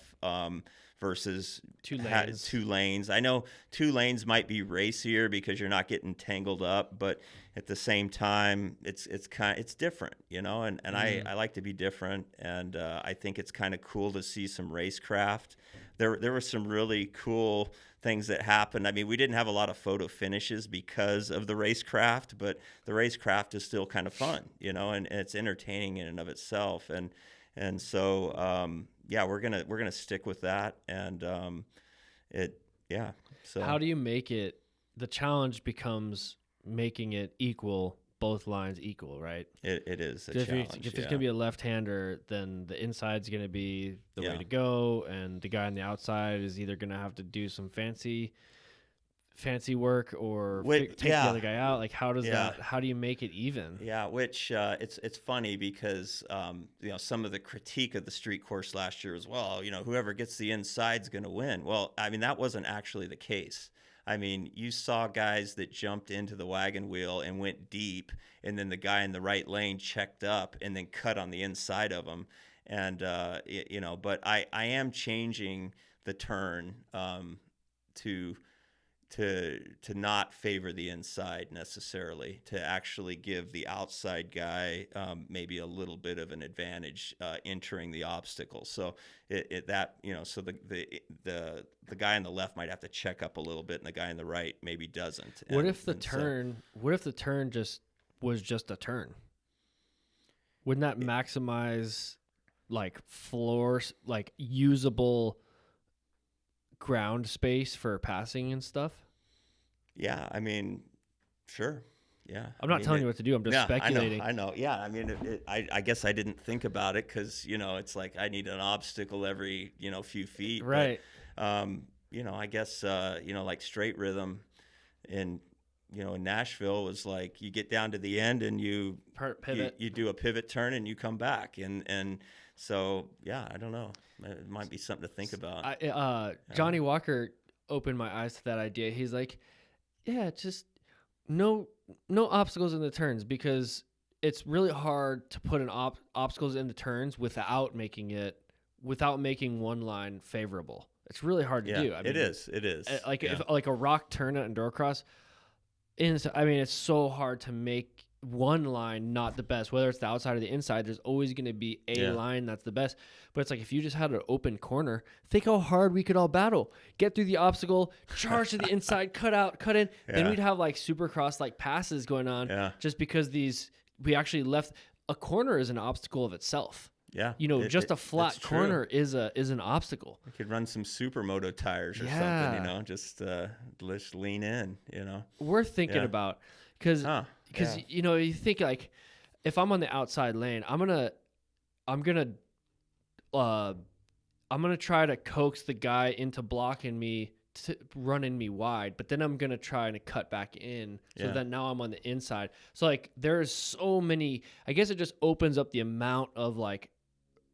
versus
2 lanes.
2 lanes. I know 2 lanes might be racier because you're not getting tangled up, but at the same time, it's different, and I like to be different, and I think it's kind of cool to see some racecraft. There were some really cool things that happened. I mean, we didn't have a lot of photo finishes because of the racecraft, but the racecraft is still kind of fun, and it's entertaining in and of itself. And so we're gonna stick with that. And So
how do you make it? The challenge becomes making it equal. Both lines equal, right?
It is a
challenge. If there's going to be a left-hander, then the inside's going to be the way to go, and the guy on the outside is either going to have to do some fancy fancy work or take the other guy out? Like, how does that? How do you make it even?
Yeah, which it's funny because some of the critique of the street course last year as well. Whoever gets the inside's going to win. Well, I mean that wasn't actually the case. I mean, you saw guys that jumped into the wagon wheel and went deep, and then the guy in the right lane checked up and then cut on the inside of him. And but I am changing the turn to not favor the inside necessarily, to actually give the outside guy maybe a little bit of an advantage entering the obstacle. So so the guy on the left might have to check up a little bit, and the guy on the right maybe doesn't.
What if the turn just was just a turn? Wouldn't that maximize like floors, like usable ground space for passing and stuff?
Yeah, I mean, sure. Yeah,
I'm not telling you what to do. I'm just speculating.
I know. Yeah, I mean, I guess I didn't think about it because it's like I need an obstacle every few feet.
Right.
But, I guess like straight rhythm in Nashville was like you get down to the end and you
pivot.
You do a pivot turn and you come back and so yeah, I don't know. It might be something to think about.
Johnny Walker opened my eyes to that idea. He's like, yeah, just no obstacles in the turns, because it's really hard to put obstacles in the turns without making one line favorable. It's really hard to do. I mean,
it is.
Like if like a rock turn at enduro cross, it's so hard to make one line not the best, whether it's the outside or the inside. There's always going to be a line that's the best. But it's like if you just had an open corner, think how hard we could all battle, get through the obstacle, charge to the inside, cut out, cut in. Then we'd have like supercross like passes going on, just because we actually left a corner is an obstacle of itself.
Yeah,
just a flat corner is an obstacle.
You could run some supermoto tires or something, just lean in,
Worth thinking about, because you think like if I'm on the outside lane, I'm gonna try to coax the guy into blocking me, running me wide, but then I'm gonna try to cut back in, so that now I'm on the inside. So like there's so many. I guess it just opens up the amount of like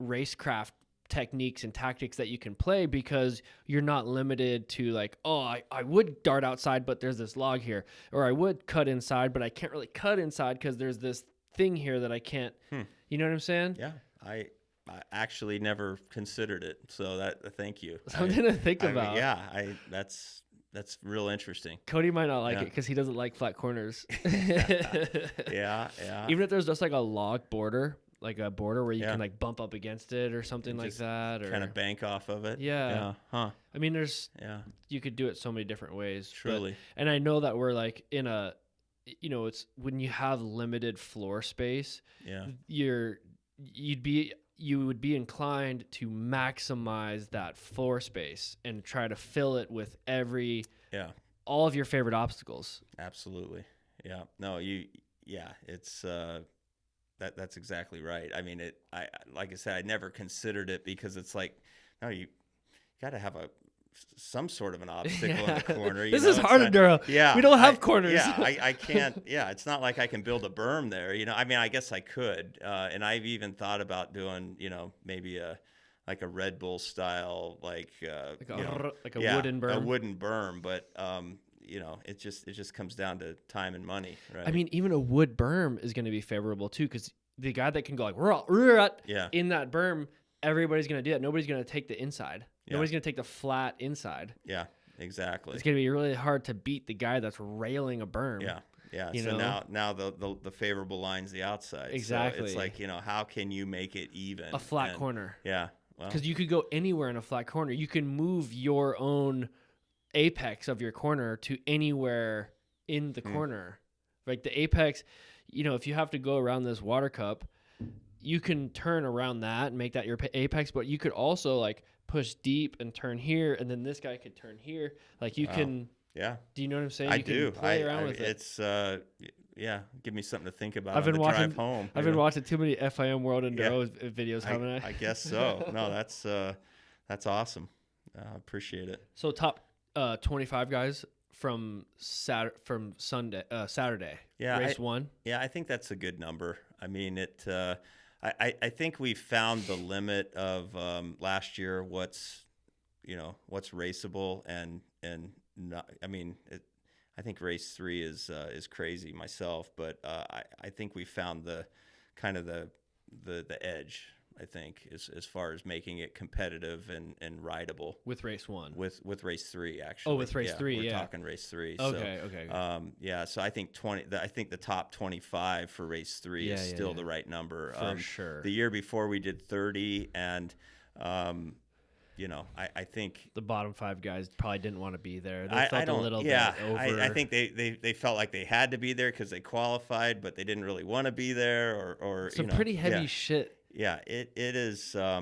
racecraft techniques and tactics that you can play, because you're not limited to like, I would dart outside, but there's this log here, or I would cut inside, but I can't really cut inside because there's this thing here that I can't. You know what I'm saying?
Yeah, I actually never considered it, so thank you.
Something to think about.
That's real interesting.
Cody might not like it because he doesn't like flat corners.
Yeah.
Even if there's just like a log border, like a border where you can like bump up against it or something like that, or
kind of bank off of it.
Yeah. Huh. I mean, you could do it so many different ways.
Truly.
And I know that we're like in it's when you have limited floor space, you would be inclined to maximize that floor space and try to fill it with all of your favorite obstacles.
Absolutely. Yeah. No, it's that's exactly right. I mean, like I said, I never considered it because it's like, no, you got to have some sort of an obstacle in the corner.
This is hard enduro.
Yeah,
we don't have corners.
Yeah, I can't. Yeah, it's not like I can build a berm there. I mean, I guess I could, and I've even thought about doing, maybe a Red Bull style, like a wooden berm. A wooden berm, but it just comes down to time and money, right?
I mean, even a wood berm is going to be favorable too, because the guy that can go like in that berm, everybody's going to do that. Nobody's going to take the inside. Nobody's going to take the flat inside.
Yeah, exactly.
It's going to be really hard to beat the guy that's railing a berm.
Yeah. So now the favorable line's the outside.
Exactly.
So it's like, how can you make it even?
A flat corner.
Yeah.
Because you could go anywhere in a flat corner. You can move your own apex of your corner to anywhere in the corner. Like the apex, if you have to go around this water cup, you can turn around that and make that your apex, but you could also like push deep and turn here, and then this guy could turn here. Like you can.
Yeah.
Do you know what I'm saying?
I
you
do.
Can play around with it.
It's give me something to think about on the drive home.
I've been watching too many FIM World Enduro videos, haven't I?
I guess so. No, that's awesome. I appreciate it.
So top 25 guys from Saturday.
Yeah,
Race 1.
Yeah, I think that's a good number. I mean, I think we found the limit of last year. What's raceable and not. I mean, I think race 3 is crazy myself, but I think we found the kind of the edge. I think as far as making it competitive and rideable
With race 1.
with race 3 actually.
With race 3,
we're talking race 3.
Okay,
so,
okay.
Yeah, so I think the top 25 for race 3 is still the right number.
For sure.
The year before we did 30, and I think
the bottom 5 guys probably didn't want to be there. They felt a little bit over.
I think they felt like they had to be there because they qualified, but they didn't really want to be there, or
some pretty heavy shit.
Yeah, it is. I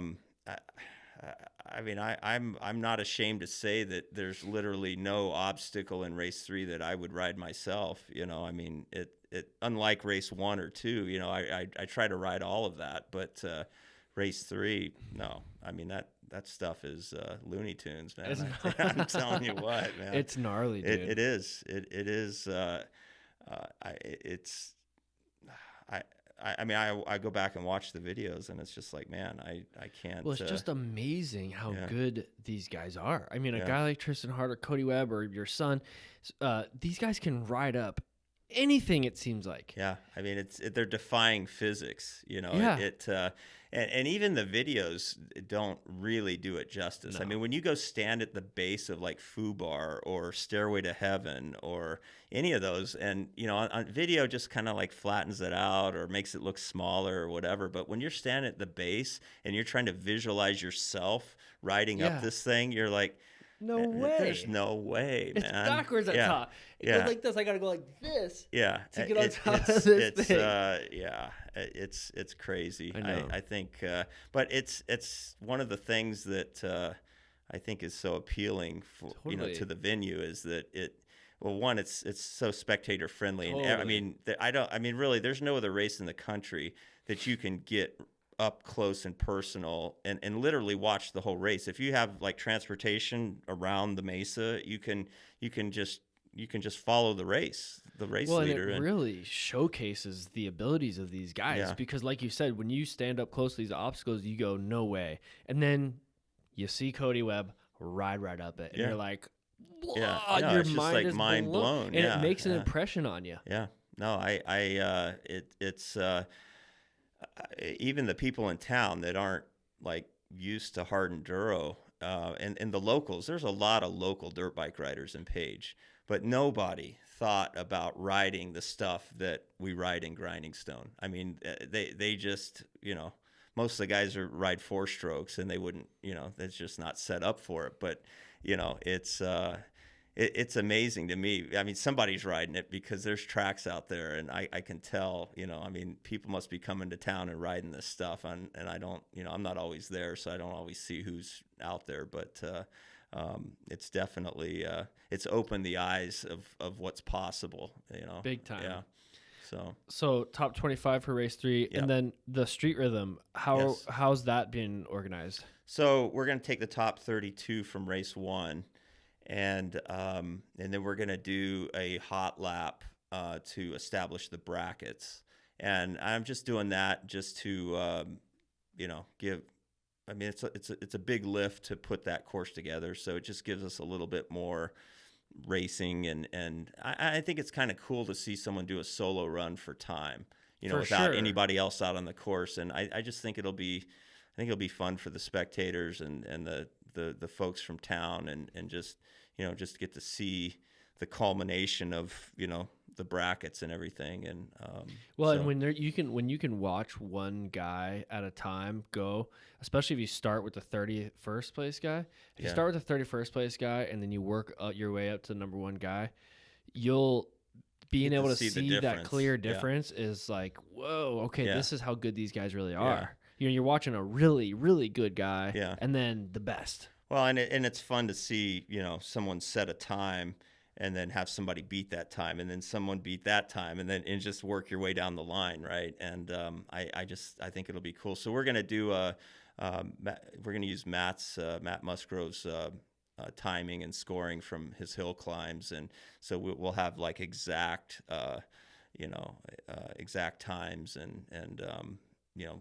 mean, I'm not ashamed to say that there's literally no obstacle in race 3 that I would ride myself. I mean, it unlike race 1 or 2. I try to ride all of that, but race 3, no. I mean that stuff is Looney Tunes, man. I'm telling you what, man.
It's gnarly, dude.
It is. It is. I mean, I go back and watch the videos, and it's just like, man, I can't.
Well, it's just amazing how good these guys are. I mean, a guy like Tristan Hart or Cody Webb or your son, these guys can ride up anything, it seems like.
Yeah, I mean, they're defying physics,
Yeah.
And even the videos don't really do it justice.
No.
I mean, when you go stand at the base of like Fubar or Stairway to Heaven or any of those, and on video just kind of like flattens it out or makes it look smaller or whatever. But when you're standing at the base and you're trying to visualize yourself riding up this thing, you're like,
no way.
There's no way, man.
It's backwards at top. It goes like this. I got to go like this.
Yeah.
To get on top of this thing.
It's crazy.
I know.
I think, but it's one of the things that I think is so appealing for to the venue is that it's so spectator friendly,
Totally.
and I mean really there's no other race in the country that you can get up close and personal and literally watch the whole race. If you have like transportation around the mesa, you can just follow the race leader.
And it really showcases the abilities of these guys because like you said, when you stand up close to these obstacles, you go, no way. And then you see Cody Webb ride right up it. And you're like, whoa, your
it's
mind
just like
is
mind blown.
And it makes an impression on you.
Yeah. No, it's even the people in town that aren't like used to hard enduro, and the locals, there's a lot of local dirt bike riders in Page, but nobody thought about riding the stuff that we ride in Grinding Stone. I mean, they just, most of the guys ride 4-strokes and they wouldn't, that's just not set up for it. But, it's amazing to me. I mean, somebody's riding it because there's tracks out there, and I can tell, I mean, people must be coming to town and riding this stuff, and I don't, I'm not always there, so I don't always see who's out there, but it's definitely, it's opened the eyes of what's possible,
Big time.
Yeah.
So top 25 for race 3, and then the street rhythm, how's that been organized?
So we're going to take the top 32 from race 1. And then we're going to do a hot lap to establish the brackets. And I'm just doing that just to, give. I mean, it's a big lift to put that course together. So it just gives us a little bit more racing. And I think it's kind of cool to see someone do a solo run for time, without anybody else out on the course. And I just think it'll be fun for the spectators and the folks from town and just get to see the culmination of the brackets and everything. And
and when you can watch one guy at a time go, especially if you start with the 31st place guy, if you start with the 31st place guy and then you work your way up to the number 1 guy, you'll being able to see that clear difference is like, whoa, okay, this is how good these guys really are. You're watching a really, really good guy and then the best.
Well, and it's fun to see, someone set a time and then have somebody beat that time and then someone beat that time and just work your way down the line, right? And I think it'll be cool. So we're going to do we're going to use Matt Musgrove's timing and scoring from his hill climbs, and so we'll have like exact exact times, and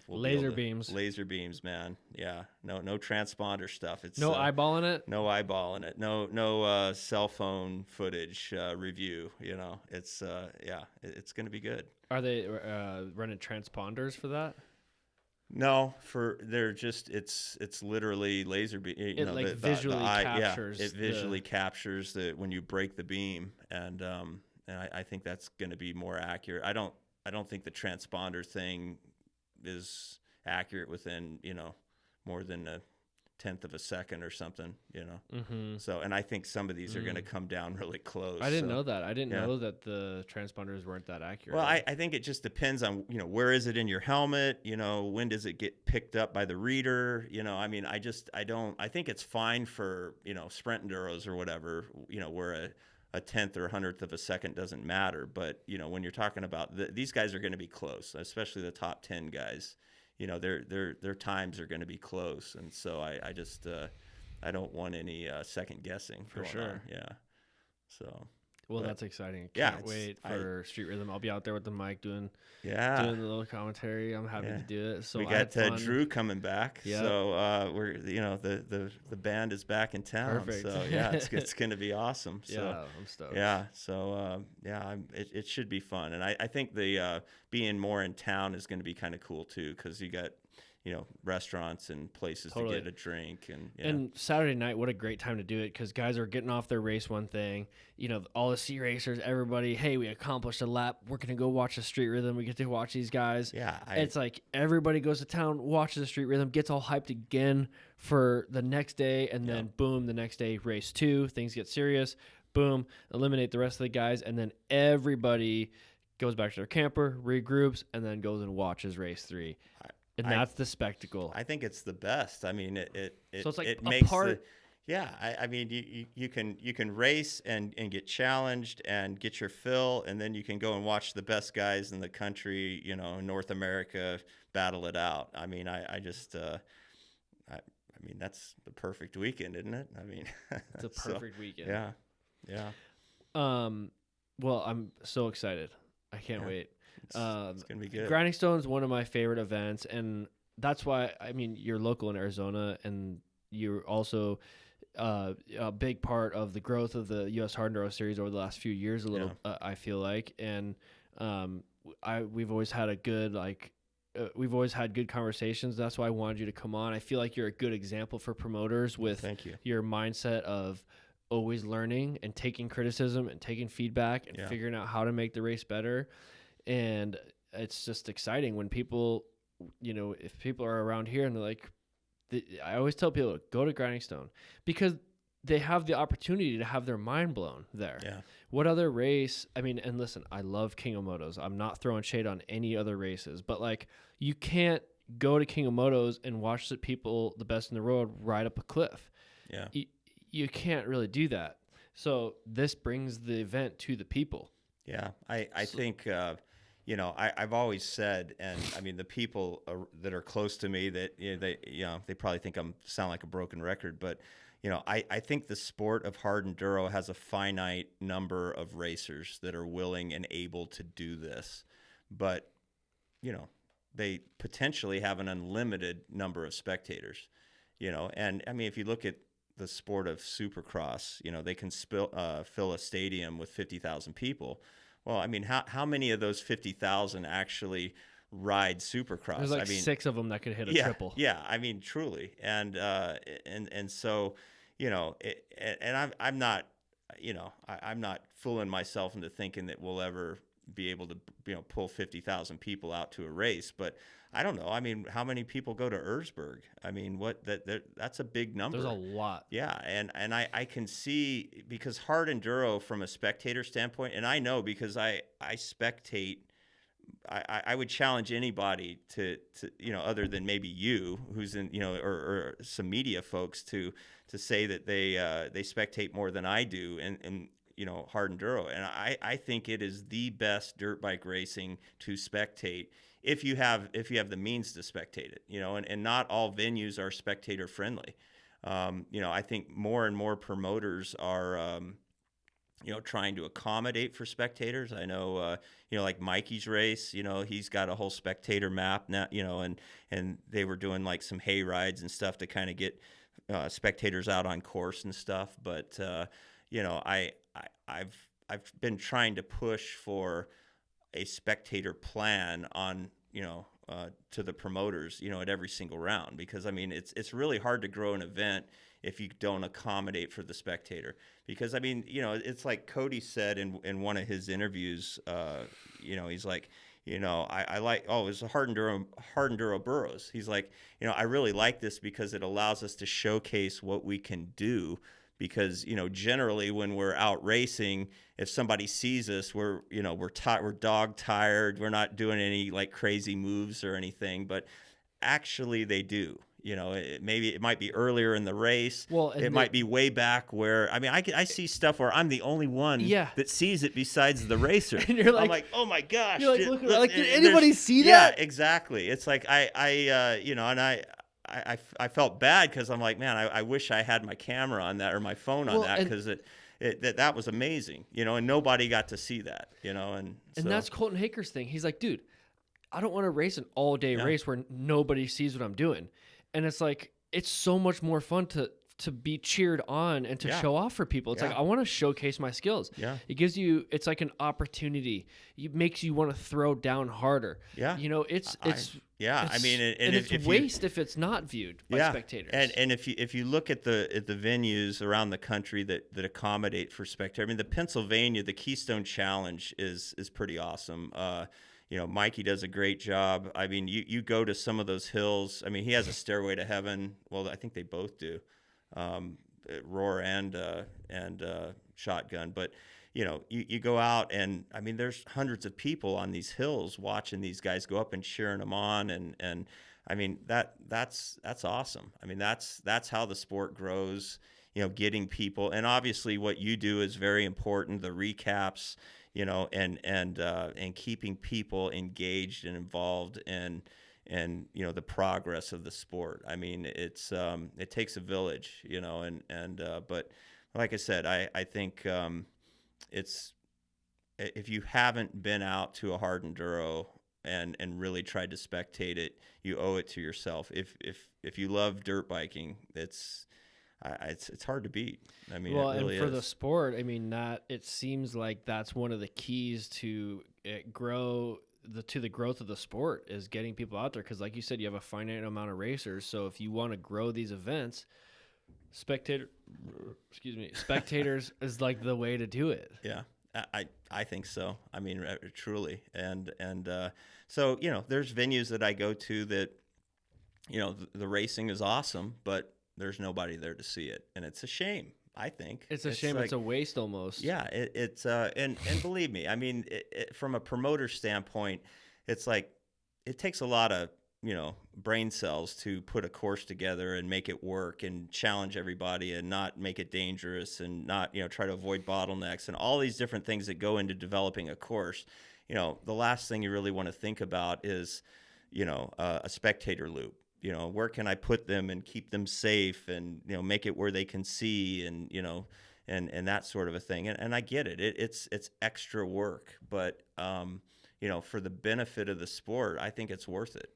we'll be able to, laser beams, man. Yeah, no transponder stuff. It's
no eyeballing it.
No eyeballing it. No cell phone footage review. It's it's going to be good.
Are they running transponders for that?
No, they're just it's literally laser beam.
It visually captures.
Yeah, it visually captures when you break the beam, and I think that's going to be more accurate. I don't think the transponder thing is accurate within more than a tenth of a second or something.
Mm-hmm.
So, and I think some of these are going to come down really close.
I didn't know that. I didn't know that the transponders weren't that accurate.
Well, I think it just depends on where is it in your helmet. When does it get picked up by the reader? I think it's fine for sprint enduros or whatever. Where a tenth or 100th of a second doesn't matter. But when you're talking about these guys are going to be close, especially the top 10 guys. Their times are going to be close, and so I just I don't want any second guessing
for sure.
On. Yeah. So.
Well, that's exciting. Can't wait for Street Rhythm. I'll be out there with the mic doing the little commentary. I'm happy to do it. So
we got Drew coming back. Yep. So we're the band is back in town.
Perfect.
So it's going to be awesome. So,
yeah, I'm stoked.
Yeah. So it should be fun, and I think the being more in town is going to be kind of cool too, because you got restaurants and places to get a drink. And
Saturday night, what a great time to do it, because guys are getting off their race one thing. All the C racers, everybody, hey, we accomplished a lap. We're going to go watch the Street Rhythm. We get to watch these guys.
Yeah.
It's like everybody goes to town, watches the Street Rhythm, gets all hyped again for the next day, and then boom, the next day, race 2, things get serious. Boom, eliminate the rest of the guys, and then everybody goes back to their camper, regroups, and then goes and watches race 3. And that's the spectacle.
I think it's the best. I mean,
so it's like
it
a
makes
part.
I mean, you can race and get challenged and get your fill, and then you can go and watch the best guys in the country, North America, battle it out. I mean, I just that's the perfect weekend, isn't it? I mean,
it's a perfect weekend.
Yeah.
Well, I'm so excited. I can't wait.
It's gonna be good.
Grinding Stone is one of my favorite events, and that's why you're local in Arizona, and you're also a big part of the growth of the U.S. Hard Enduro series over the last few years. I feel like, and we've always had a good we've always had good conversations. That's why I wanted you to come on. I feel like you're a good example for promoters with your mindset of always learning and taking criticism and taking feedback and figuring out how to make the race better. And it's just exciting when people, if people are around here and they're like, I always tell people, go to Grinding Stone, because they have the opportunity to have their mind blown there.
Yeah.
What other race? And listen, I love King of Motos. I'm not throwing shade on any other races, but you can't go to King of Motos and watch the people, the best in the world, ride up a cliff.
Yeah.
You can't really do that. So this brings the event to the people.
Yeah. I think, I've always said, and the people that are close to me that they probably think I'm sound like a broken record, but I think the sport of hard enduro has a finite number of racers that are willing and able to do this, but they potentially have an unlimited number of spectators, and if you look at the sport of Supercross, they can fill a stadium with 50,000 people. Well, how many of those 50,000 actually ride Supercross?
There's 6 of them that could hit a triple.
Yeah, truly, and so and I'm not I'm not fooling myself into thinking that we'll ever be able to pull 50,000 people out to a race, but I don't know. How many people go to Erzberg? That's a big number.
There's a lot.
Yeah, and I can see, because hard enduro from a spectator standpoint, and I know because I spectate. I would challenge anybody to other than maybe you, who's in or some media folks to say that they spectate more than I do in hard enduro, and I think it is the best dirt bike racing to spectate if you have the means to spectate it, and not all venues are spectator friendly. I think more and more promoters are, trying to accommodate for spectators. I know, like Mikey's race, he's got a whole spectator map now, and they were doing like some hay rides and stuff to kind of get spectators out on course and stuff. But, I've been trying to push for a spectator plan on, to the promoters, at every single round, because it's really hard to grow an event if you don't accommodate for the spectator. Because it's like Cody said in one of his interviews, he's like, I like, it's a hard enduro burros. He's like, I really like this because it allows us to showcase what we can do. Because generally when we're out racing, if somebody sees us, we're dog tired. We're not doing any like crazy moves or anything, but actually they do. Maybe it might be earlier in the race.
Well,
it might be way back where I see stuff where I'm the only one that sees it besides the racer.
And you're like,
I'm like, oh my gosh!
You're like, look, did anybody see that?
Yeah, exactly. It's like I felt bad because I'm like, man, I wish I had my camera on that or my phone on that, because that was amazing, and nobody got to see that, and
that's Colton Haker's thing. He's like, dude, I don't want to race an all-day race where nobody sees what I'm doing. And it's like, it's so much more fun to be cheered on and to show off for people. It's like, I want to showcase my skills.
Yeah.
It gives you, it's like an opportunity. It makes you want to throw down harder.
Yeah.
It's waste if it's not viewed by spectators.
And if you look at the venues around the country that accommodate for spectators, the Pennsylvania, the Keystone Challenge is pretty awesome. Mikey does a great job. You go to some of those hills. He has a Stairway to Heaven. Well, I think they both do, Roar and Shotgun. But you go out and there's hundreds of people on these hills watching these guys go up and cheering them on, and that's awesome. That's how the sport grows. Getting people, and obviously what you do is very important. The recaps. And keeping people engaged and involved in the progress of the sport. It takes a village, but like I said, I think it's, if you haven't been out to a hard enduro and really tried to spectate it, you owe it to yourself. If you love dirt biking, it's hard to beat. It really
and for
is.
the sport, that it seems like that's one of the keys to the growth of the sport is getting people out there. Because, like you said, you have a finite amount of racers. So if you want to grow these events, spectators is like the way to do it.
Yeah, I think so. Truly, and so there's venues that I go to that the racing is awesome, but there's nobody there to see it, and it's a shame. I think
it's a shame. Like, it's a waste almost.
Yeah, it's and believe me, from a promoter standpoint, it's like it takes a lot of brain cells to put a course together and make it work and challenge everybody and not make it dangerous and not try to avoid bottlenecks and all these different things that go into developing a course. The last thing you really want to think about is a spectator loop. Where can I put them and keep them safe and, make it where they can see and, and that sort of a thing. And I get it. It's extra work, but, for the benefit of the sport, I think it's worth it.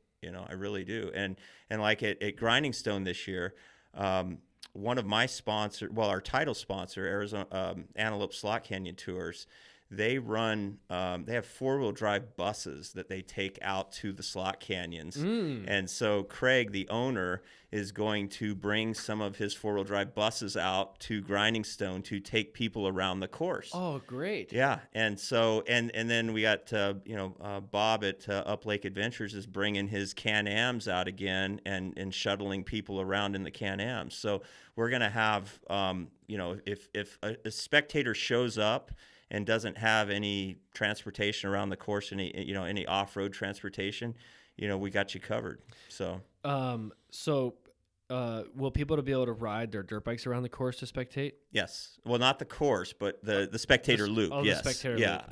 I really do. And like at Grinding Stone this year, one of my our title sponsor, Arizona Antelope Slot Canyon Tours, they run, they have 4-wheel drive buses that they take out to the slot canyons. And so Craig, the owner, is going to bring some of his 4-wheel drive buses out to Grinding Stone to take people around the course.
Oh, great.
Yeah. And so, and then we got, Bob at Up Lake Adventures is bringing his Can-Ams out again and shuttling people around in the Can-Ams. So we're going to have, if a spectator shows up and doesn't have any transportation around the course, any off-road transportation, we got you covered. So,
will people be able to ride their dirt bikes around the course to spectate?
Yes. Well, not the course, but the spectator loop.
Oh,
yes.
The spectator loop.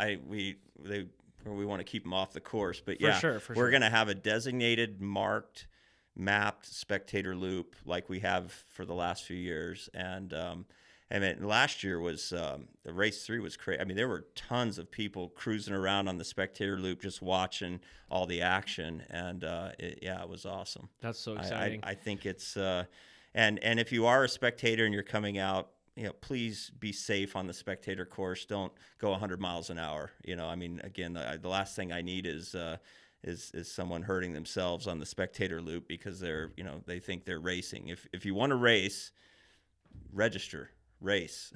We want to keep them off the course, but
for sure.
We're going to have a designated marked mapped spectator loop like we have for the last few years. And then last year was the race 3 was crazy. I mean, there were tons of people cruising around on the spectator loop just watching all the action, and it was awesome.
That's so exciting.
I think it's and if you are a spectator and you're coming out, please be safe on the spectator course. Don't go 100 miles an hour. I mean, again, the last thing I need is someone hurting themselves on the spectator loop because they think they're racing. If you want to race, register. Race.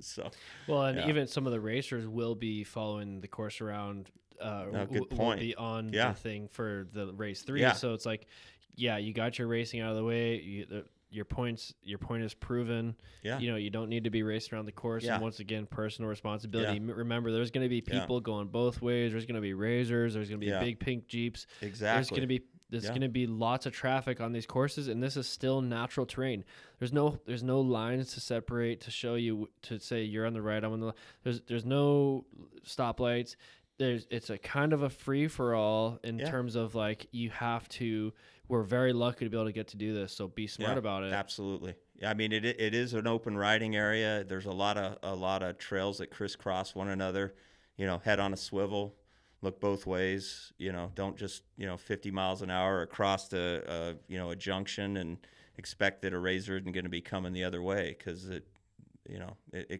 So
well, and even some of the racers will be following the course around.
Good point.
Will be on the thing for the race 3.
Yeah.
So it's like, you got your racing out of the way. Your point is proven.
Yeah.
You don't need to be racing around the course.
Yeah.
And once again, personal responsibility.
Yeah.
Remember, there's going to be people going both ways. There's going to be razors. There's going to be big pink Jeeps.
Exactly.
There's going to be lots of traffic on these courses, and this is still natural terrain. There's no lines to separate to show you to say you're on the right. I'm on the left. There's no stoplights. It's a kind of a free for all in terms of like we're very lucky to be able to get to do this. So be smart about it.
Absolutely. I mean, it is an open riding area. There's a lot of trails that crisscross one another. Head on a swivel. Look both ways, don't just, 50 miles an hour across a junction and expect that a razor isn't going to be coming the other way, because it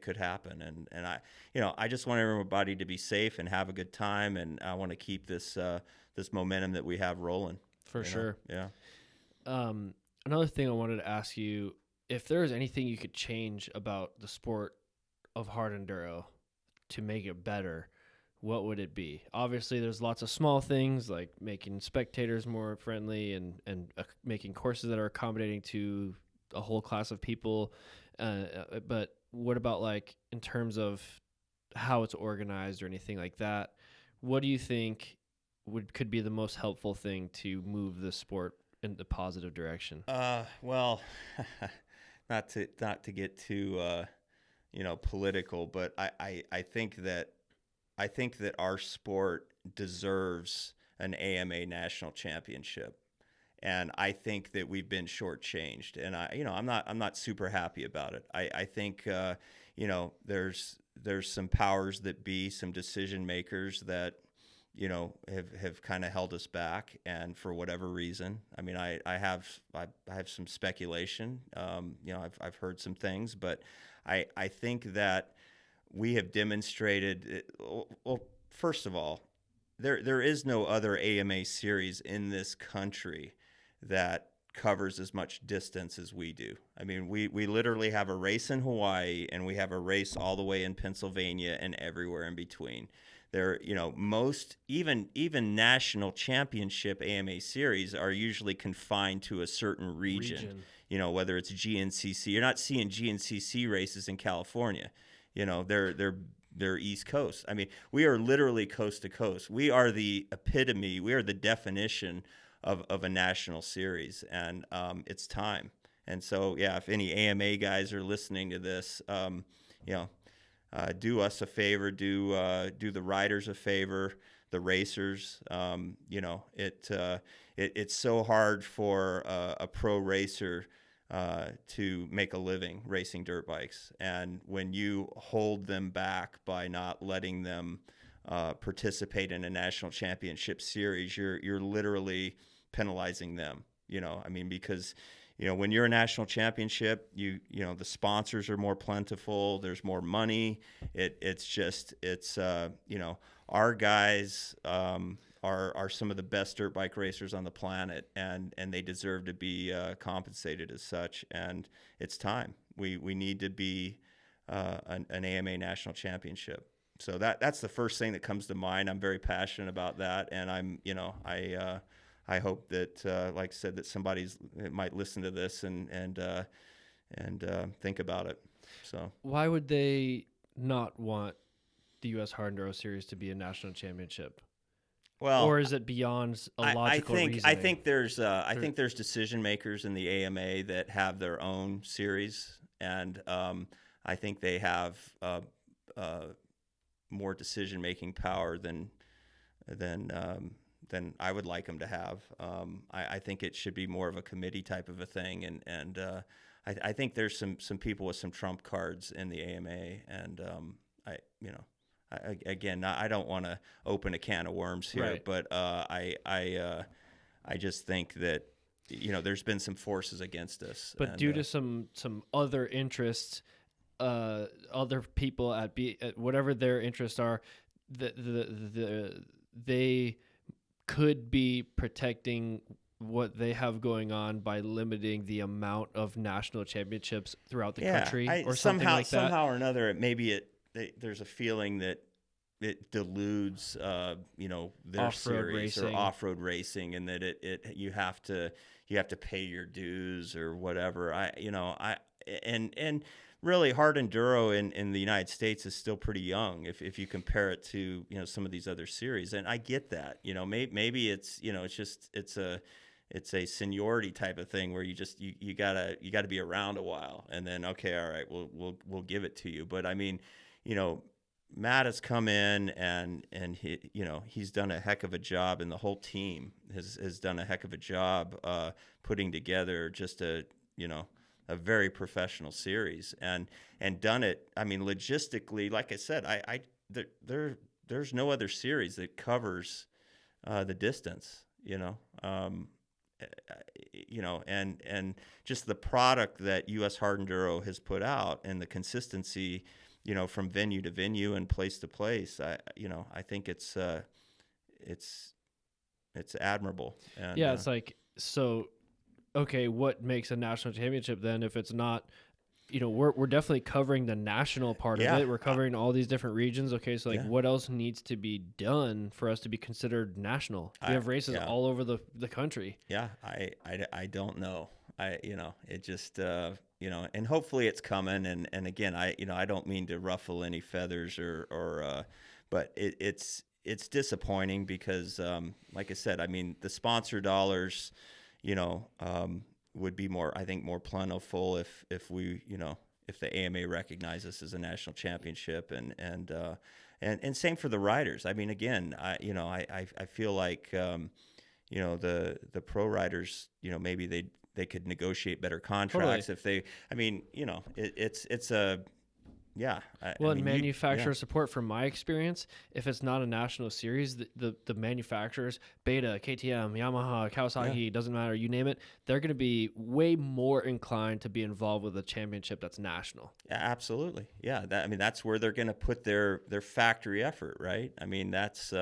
could happen. And I just want everybody to be safe and have a good time. And I want to keep this momentum that we have rolling.
For sure.
Yeah.
Another thing I wanted to ask you, if there's anything you could change about the sport of hard enduro to make it better, what would it be? Obviously, there's lots of small things like making spectators more friendly and making courses that are accommodating to a whole class of people. But what about like in terms of how it's organized or anything like that? What do you think could be the most helpful thing to move the sport in the positive direction?
Well, not to get too political, but I think that our sport deserves an AMA national championship, and I think that we've been shortchanged. And I'm not super happy about it. I think there's some powers that be, some decision makers that have kind of held us back, and for whatever reason. I mean, I have some speculation. I've heard some things, but I think that we have demonstrated, well, first of all, there is no other AMA series in this country that covers as much distance as we do. I mean, we literally have a race in Hawaii, and we have a race all the way in Pennsylvania and everywhere in between. There, most even national championship AMA series are usually confined to a certain region. Whether it's GNCC, you're not seeing GNCC races in California. They're East Coast. I mean, we are literally coast to coast. We are the epitome. We are the definition of a national series, and it's time. And so, if any AMA guys are listening to this, do us a favor, do the riders a favor, the racers. It's so hard for a pro racer to make a living racing dirt bikes, and when you hold them back by not letting them participate in a national championship series, you're literally penalizing them. Because when you're a national championship, the sponsors are more plentiful. There's more money. Our guys are some of the best dirt bike racers on the planet, and they deserve to be compensated as such. And it's time. We need to be an AMA national championship. So that's the first thing that comes to mind. I'm very passionate about that, and I hope that, like I said, that somebody might listen to this and think about it. So
why would they not want the U.S. Hard Enduro Series to be a national championship?
Well,
or is it beyond a logical reasoning?
I think there's decision makers in the AMA that have their own series, and I think they have more decision making power than I would like them to have. I think it should be more of a committee type of a thing, and I think there's some people with some trump cards in the AMA, and again, I don't want to open a can of worms here,
Right.
but I just think that there's been some forces against us.
But
and,
due to some other interests, other people at whatever their interests are, they could be protecting what they have going on by limiting the amount of national championships throughout the country, or something like that.
Somehow or another, there's a feeling that it deludes, their
Off-road
series
racing.
or off-road racing, and that you have to pay your dues or whatever. And really, hard enduro in the United States is still pretty young if you compare it to some of these other series. And I get that. Maybe it's it's a seniority type of thing where you gotta be around a while, and then okay, all right, we'll give it to you. But I mean, Matt has come in and he's done a heck of a job, and the whole team has done a heck of a job putting together just a very professional series and done it. I mean, logistically, like I said, there's no other series that covers the distance, and just the product that U.S. Hard Enduro has put out and the consistency, from venue to venue and place to place. I think it's admirable. And,
yeah, it's like, so, okay, what makes a national championship then if it's not, we're definitely covering the national part of it. We're covering all these different regions. Okay, so what else needs to be done for us to be considered national? We have races all over the country.
Yeah, I don't know. It just and hopefully it's coming. And again, I don't mean to ruffle any feathers but it's disappointing because like I said, I mean, the sponsor dollars, would be more plentiful if we, if the AMA recognized us as a national championship, and same for the riders. I mean, again, I feel like the pro riders, maybe they could negotiate better contracts if they. I mean, it's a. Yeah.
Manufacturer support, from my experience, if it's not a national series, the manufacturers, Beta, KTM, Yamaha, Kawasaki, doesn't matter, you name it, they're going to be way more inclined to be involved with a championship that's national.
Yeah, absolutely. Yeah. That's where they're going to put their factory effort, right? I mean, that's,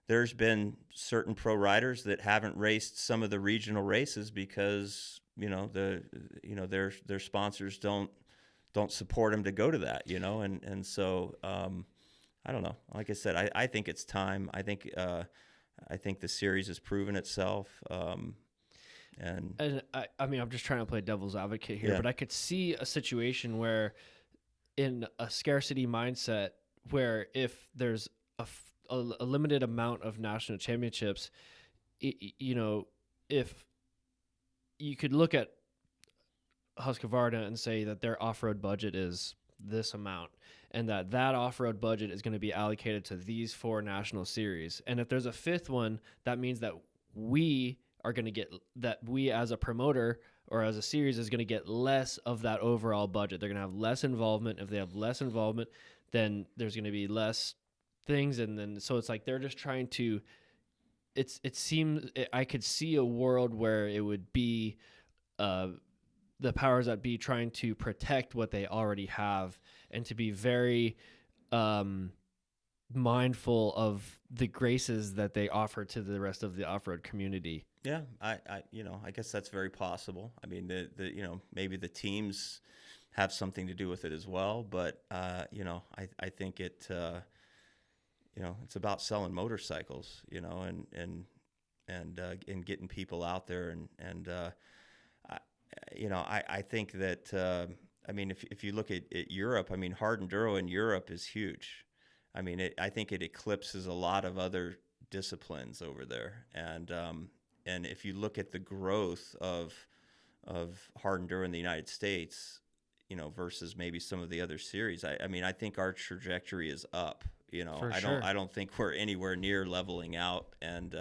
there's been certain pro riders that haven't raced some of the regional races because their sponsors don't support them to go to that, and so I don't know. Like I said, I think it's time. I think the series has proven itself. And
I mean, I'm just trying to play devil's advocate here, but I could see a situation where, in a scarcity mindset, where if there's a limited amount of national championships, if you could look at Husqvarna and say that their off-road budget is this amount, and that off-road budget is going to be allocated to these 4 national series. And if there's a 5th one, that means that we as a promoter or as a series is going to get less of that overall budget. They're going to have less involvement. If they have less involvement, then there's going to be less things. And then, so it's like, they're just trying to, it seems, I could see a world where it would be the powers that be trying to protect what they already have, and to be very mindful of the graces that they offer to the rest of the off-road community.
Yeah, I guess that's very possible. I mean, maybe the teams have something to do with it as well, but I think it it's about selling motorcycles, and getting people out there, and I think that if you look at Europe, I mean, hard enduro in Europe is huge. I mean, I think it eclipses a lot of other disciplines over there, and if you look at the growth of hard enduro in the United States, versus maybe some of the other series, I think our trajectory is up.
For
I
sure.
don't think we're anywhere near leveling out. And,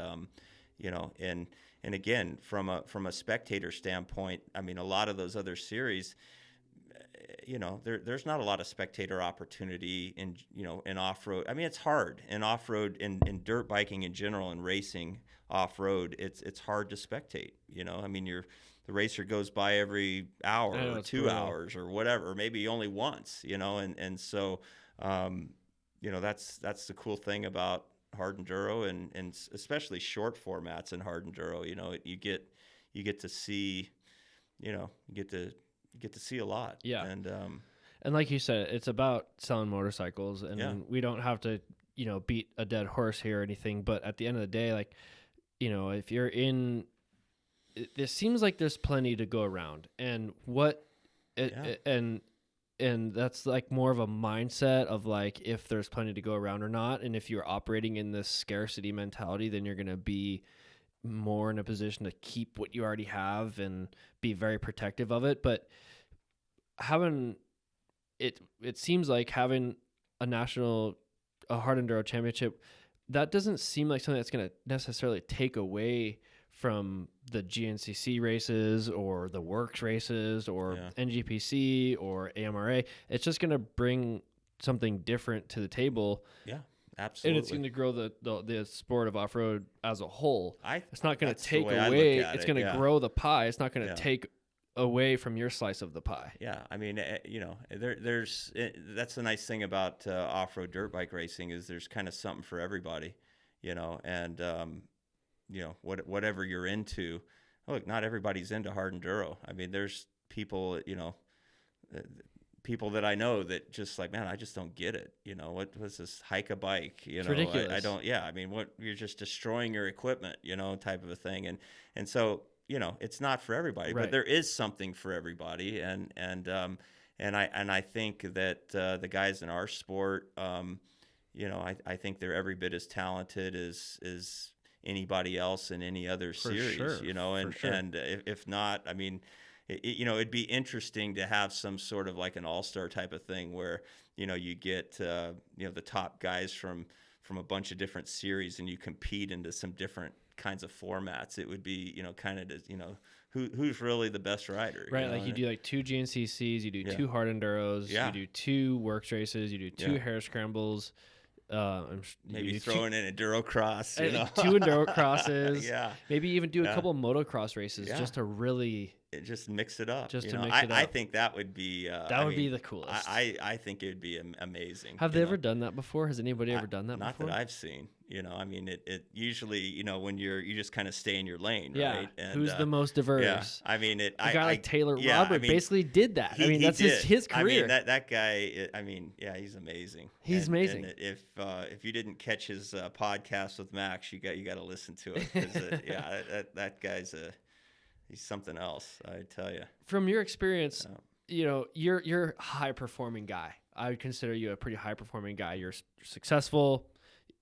and again, from a spectator standpoint, I mean, a lot of those other series, there's not a lot of spectator opportunity in off-road. I mean, it's hard in off-road, in dirt biking in general, and racing off-road. It's hard to spectate. I mean, the racer goes by every hour or 2
brutal.
hours or whatever, maybe only once. And so that's the cool thing about hard enduro, and especially short formats in hard enduro. You get to see, you get to see a lot.
Yeah.
And
like you said, it's about selling motorcycles, and we don't have to, beat a dead horse here or anything. But at the end of the day, like, if you're in, it seems like there's plenty to go around, and and that's like more of a mindset of like, if there's plenty to go around or not. And if you're operating in this scarcity mentality, then you're going to be more in a position to keep what you already have and be very protective of it. But having it seems like having a hard enduro championship, that doesn't seem like something that's going to necessarily take away from the GNCC races or the Works races or NGPC or AMRA. It's just going to bring something different to the table.
Yeah, absolutely.
And it's going to grow the sport of off-road as a whole. It's not going to take
away.
It's going to grow the pie. It's not going to take away from your slice of the pie.
Yeah, I mean, that's the nice thing about off-road dirt bike racing, is there's kind of something for everybody, and whatever you're into. Look, not everybody's into hard enduro. I mean, there's people, people that I know that just like, man, I just don't get it. What's this hike a bike?
It's ridiculous.
I don't. Yeah, I mean, you're just destroying your equipment, type of a thing. And so, it's not for everybody,
right.
But there is something for everybody. And I think that the guys in our sport, I think they're every bit as talented as anybody else in any other series,
sure.
And if not, I mean, it'd be interesting to have some sort of like an all-star type of thing where, you get, the top guys from a bunch of different series, and you compete into some different kinds of formats. It would be, kind of, who's really the best rider.
Right. Like you do like 2 GNCCs, you do 2 hard enduros, you do 2 Works races, you do 2 hare scrambles.
Maybe throwing in enduro cross,
2 enduro crosses.
Yeah.
Maybe even do a couple motocross races just to really
just mix it up.
Just to mix it up.
I think that would be
be the coolest.
I think it would be amazing.
Have they ever done that before? Has anybody ever done that
before? Not that I've seen. I mean, it usually, when you just kind of stay in your lane, right? And,
who's the most diverse?
Yeah. I mean,
a guy like Taylor Robert basically did that. That's his career.
I mean, that guy. He's amazing.
He's amazing.
And if you didn't catch his podcast with Max, you got to listen to it. 'Cause, that guy's he's something else, I tell you.
From your experience, you're a high performing guy. I would consider you a pretty high performing guy. You're successful.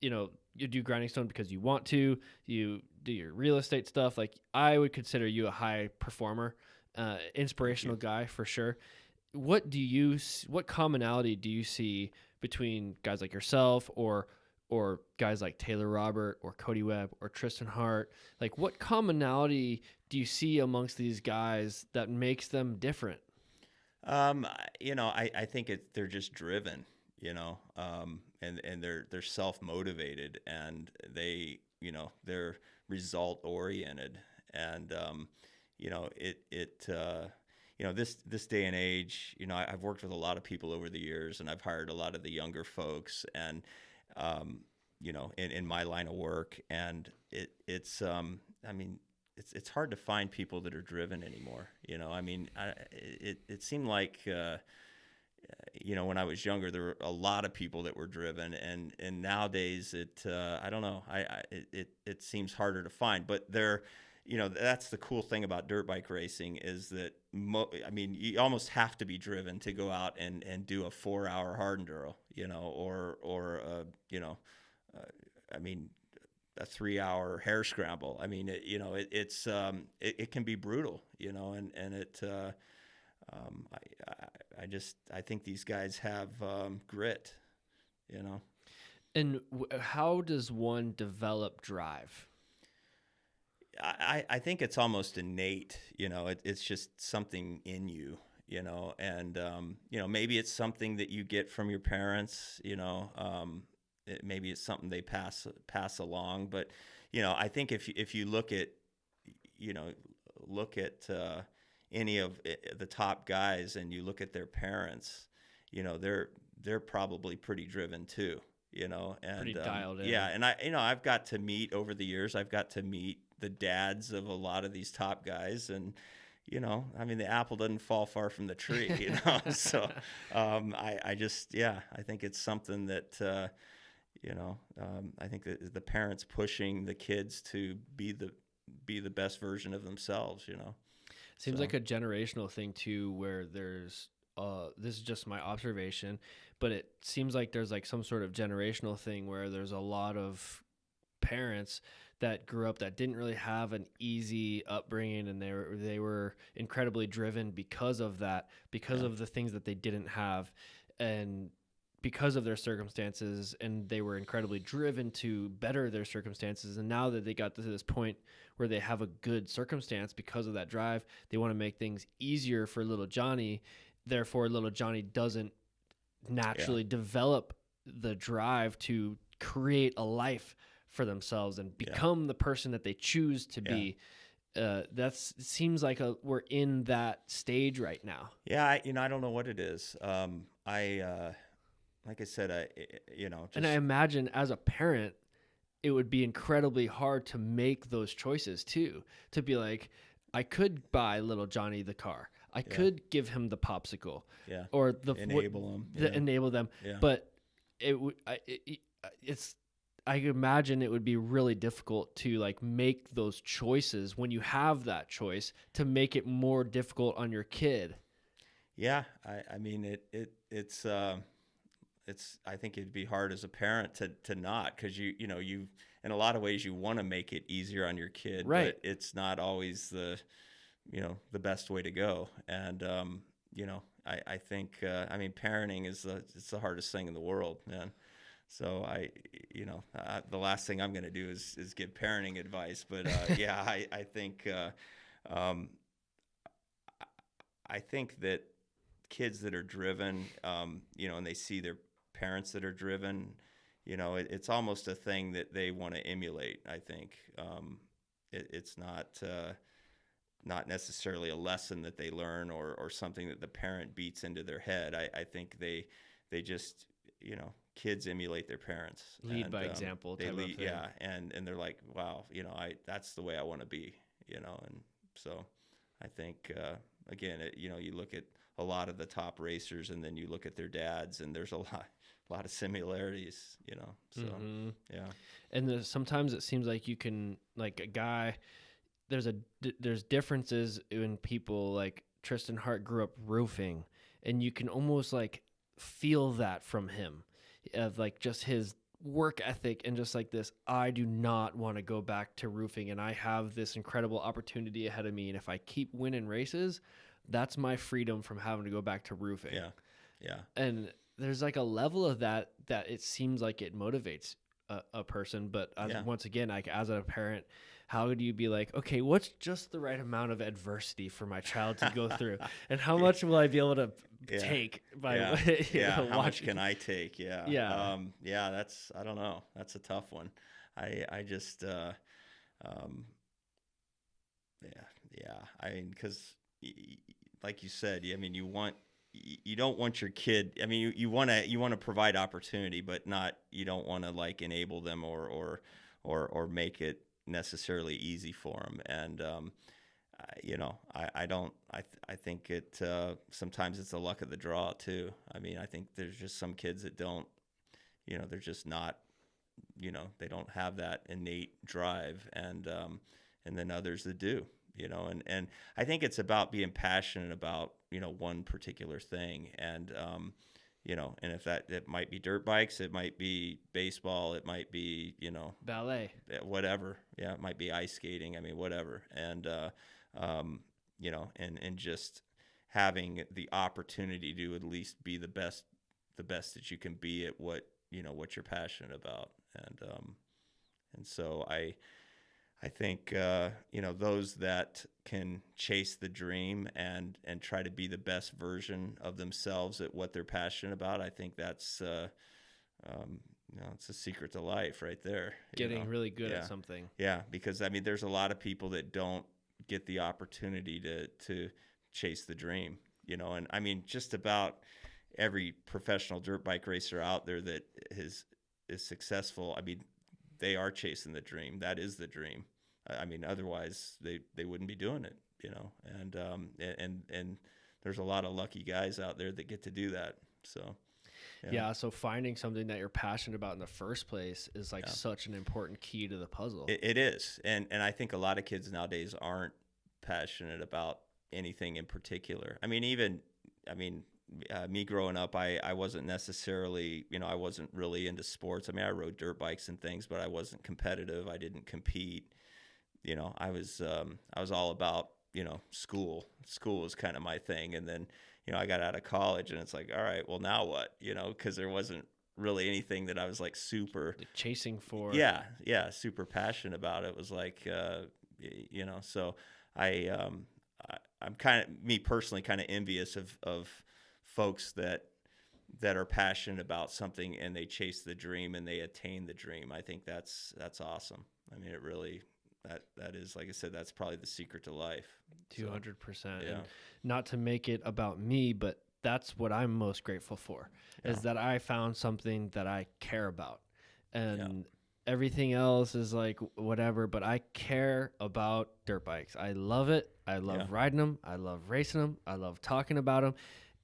You do Grinding Stone because you want to. You do your real estate stuff. Like, I would consider you a high performer, inspirational guy for sure. What commonality do you see between guys like yourself or guys like Taylor Robert or Cody Webb or Tristan Hart? Like, what commonality do you see amongst these guys that makes them different?
I think they're just driven, and they're self-motivated, and they're result oriented. And, this day and age, I've worked with a lot of people over the years, and I've hired a lot of the younger folks, and, in my line of work, and it's hard to find people that are driven anymore. It seemed like, when I was younger, there were a lot of people that were driven, and nowadays I don't know, it seems harder to find. But that's the cool thing about dirt bike racing, is that you almost have to be driven to go out and do a 4-hour hard enduro, or a 3-hour hare scramble. I mean, it can be brutal, and I think these guys have grit,
And how does one develop drive?
I think it's almost innate, it's just something in you, and, maybe it's something that you get from your parents, maybe it's something they pass along. But, I think if you you know, look at any of the top guys and you look at their parents, they're probably pretty driven too, and
Pretty dialed in.
yeah. And I've got to meet over the years, I've got to meet the dads of a lot of these top guys, and I mean, the apple doesn't fall far from the tree, so I just, I think it's something that I think that the parents pushing the kids to be the best version of themselves.
Seems
So,
like a generational thing too, where there's this is just my observation, but it seems like there's like some sort of generational thing where there's a lot of parents that grew up that didn't really have an easy upbringing, and they were incredibly driven because of that, because of the things that they didn't have, and because of their circumstances, and they were incredibly driven to better their circumstances. And now that they got to this point where they have a good circumstance because of that drive, they want to make things easier for little Johnny. Therefore, little Johnny doesn't naturally develop the drive to create a life for themselves and become the person that they choose to be. It seems like we're in that stage right now.
Yeah, I don't know what it is. Like I said,
And I imagine as a parent, it would be incredibly hard to make those choices too. To be like, I could buy little Johnny the car. I could give him the popsicle.
Yeah.
Or the
enable them.
Enable them.
Yeah.
But I imagine it would be really difficult to like make those choices when you have that choice, to make it more difficult on your kid.
Yeah, I mean it's I think it'd be hard as a parent to not, because you in a lot of ways you want to make it easier on your kid,
right?
But it's not always the best way to go. And I think I mean, parenting is it's the hardest thing in the world, man. So the last thing I'm going to do is give parenting advice, but I think I think that kids that are driven, and they see their parents that are driven, it's almost a thing that they want to emulate. I think it's not necessarily a lesson that they learn or something that the parent beats into their head. I think they just, kids emulate their parents.
Lead by example.
They lead, and they're like, wow, that's the way I want to be, and so I think again, you look at a lot of the top racers, and then you look at their dads, and there's a lot of similarities, So yeah.
And sometimes it seems like you can, like a guy, there's differences in people. Like Tristan Hart grew up roofing, and you can almost like feel that from him, of like just his work ethic, and just like this, I do not want to go back to roofing, and I have this incredible opportunity ahead of me, and if I keep winning races, that's my freedom from having to go back to roofing.
Yeah.
And there's like a level of that it seems like it motivates a person. But once again, like as a parent, how do you be like, okay, what's just the right amount of adversity for my child to go through, and how much will I be able to take by
how much can I take? That's, I don't know, that's a tough one. I just I mean, because like you said, I mean, you don't want your kid, I mean, you want to provide opportunity, but you don't want to like enable them or make it necessarily easy for them. And I think it sometimes it's the luck of the draw too. I mean, I think there's just some kids that don't, they're just not, they don't have that innate drive, and then others that do. And I think it's about being passionate about, one particular thing. And, and if it might be dirt bikes, it might be baseball, it might be,
ballet,
whatever. Yeah. It might be ice skating. I mean, whatever. And, and just having the opportunity to at least be the best that you can be at what what you're passionate about. And so I think, those that can chase the dream and try to be the best version of themselves at what they're passionate about, I think that's, it's a secret to life right there.
Getting really good at something.
Yeah, because I mean, there's a lot of people that don't get the opportunity to chase the dream, and I mean, just about every professional dirt bike racer out there that is successful, I mean, they are chasing the dream. That is the dream. I mean, otherwise they wouldn't be doing it, and there's a lot of lucky guys out there that get to do that. So,
yeah. So finding something that you're passionate about in the first place is like such an important key to the puzzle.
It is. And I think a lot of kids nowadays aren't passionate about anything in particular. I mean, me growing up, I wasn't necessarily, I wasn't really into sports. I mean, I rode dirt bikes and things, but I wasn't competitive. I didn't compete. I was all about, school. School was kind of my thing. And then, I got out of college and it's like, all right, well, now what? Because there wasn't really anything that I was like super
chasing for.
Yeah, super passionate about. It was like, so I'm kind of, me personally, kind of envious of folks that are passionate about something and they chase the dream and they attain the dream. I think that's awesome. I mean, it really, that is, like I said, that's probably the secret to life.
200%.
Yeah.
And not to make it about me, but that's what I'm most grateful for, is that I found something that I care about. And everything else is like whatever, but I care about dirt bikes. I love it. I love riding them. I love racing them. I love talking about them.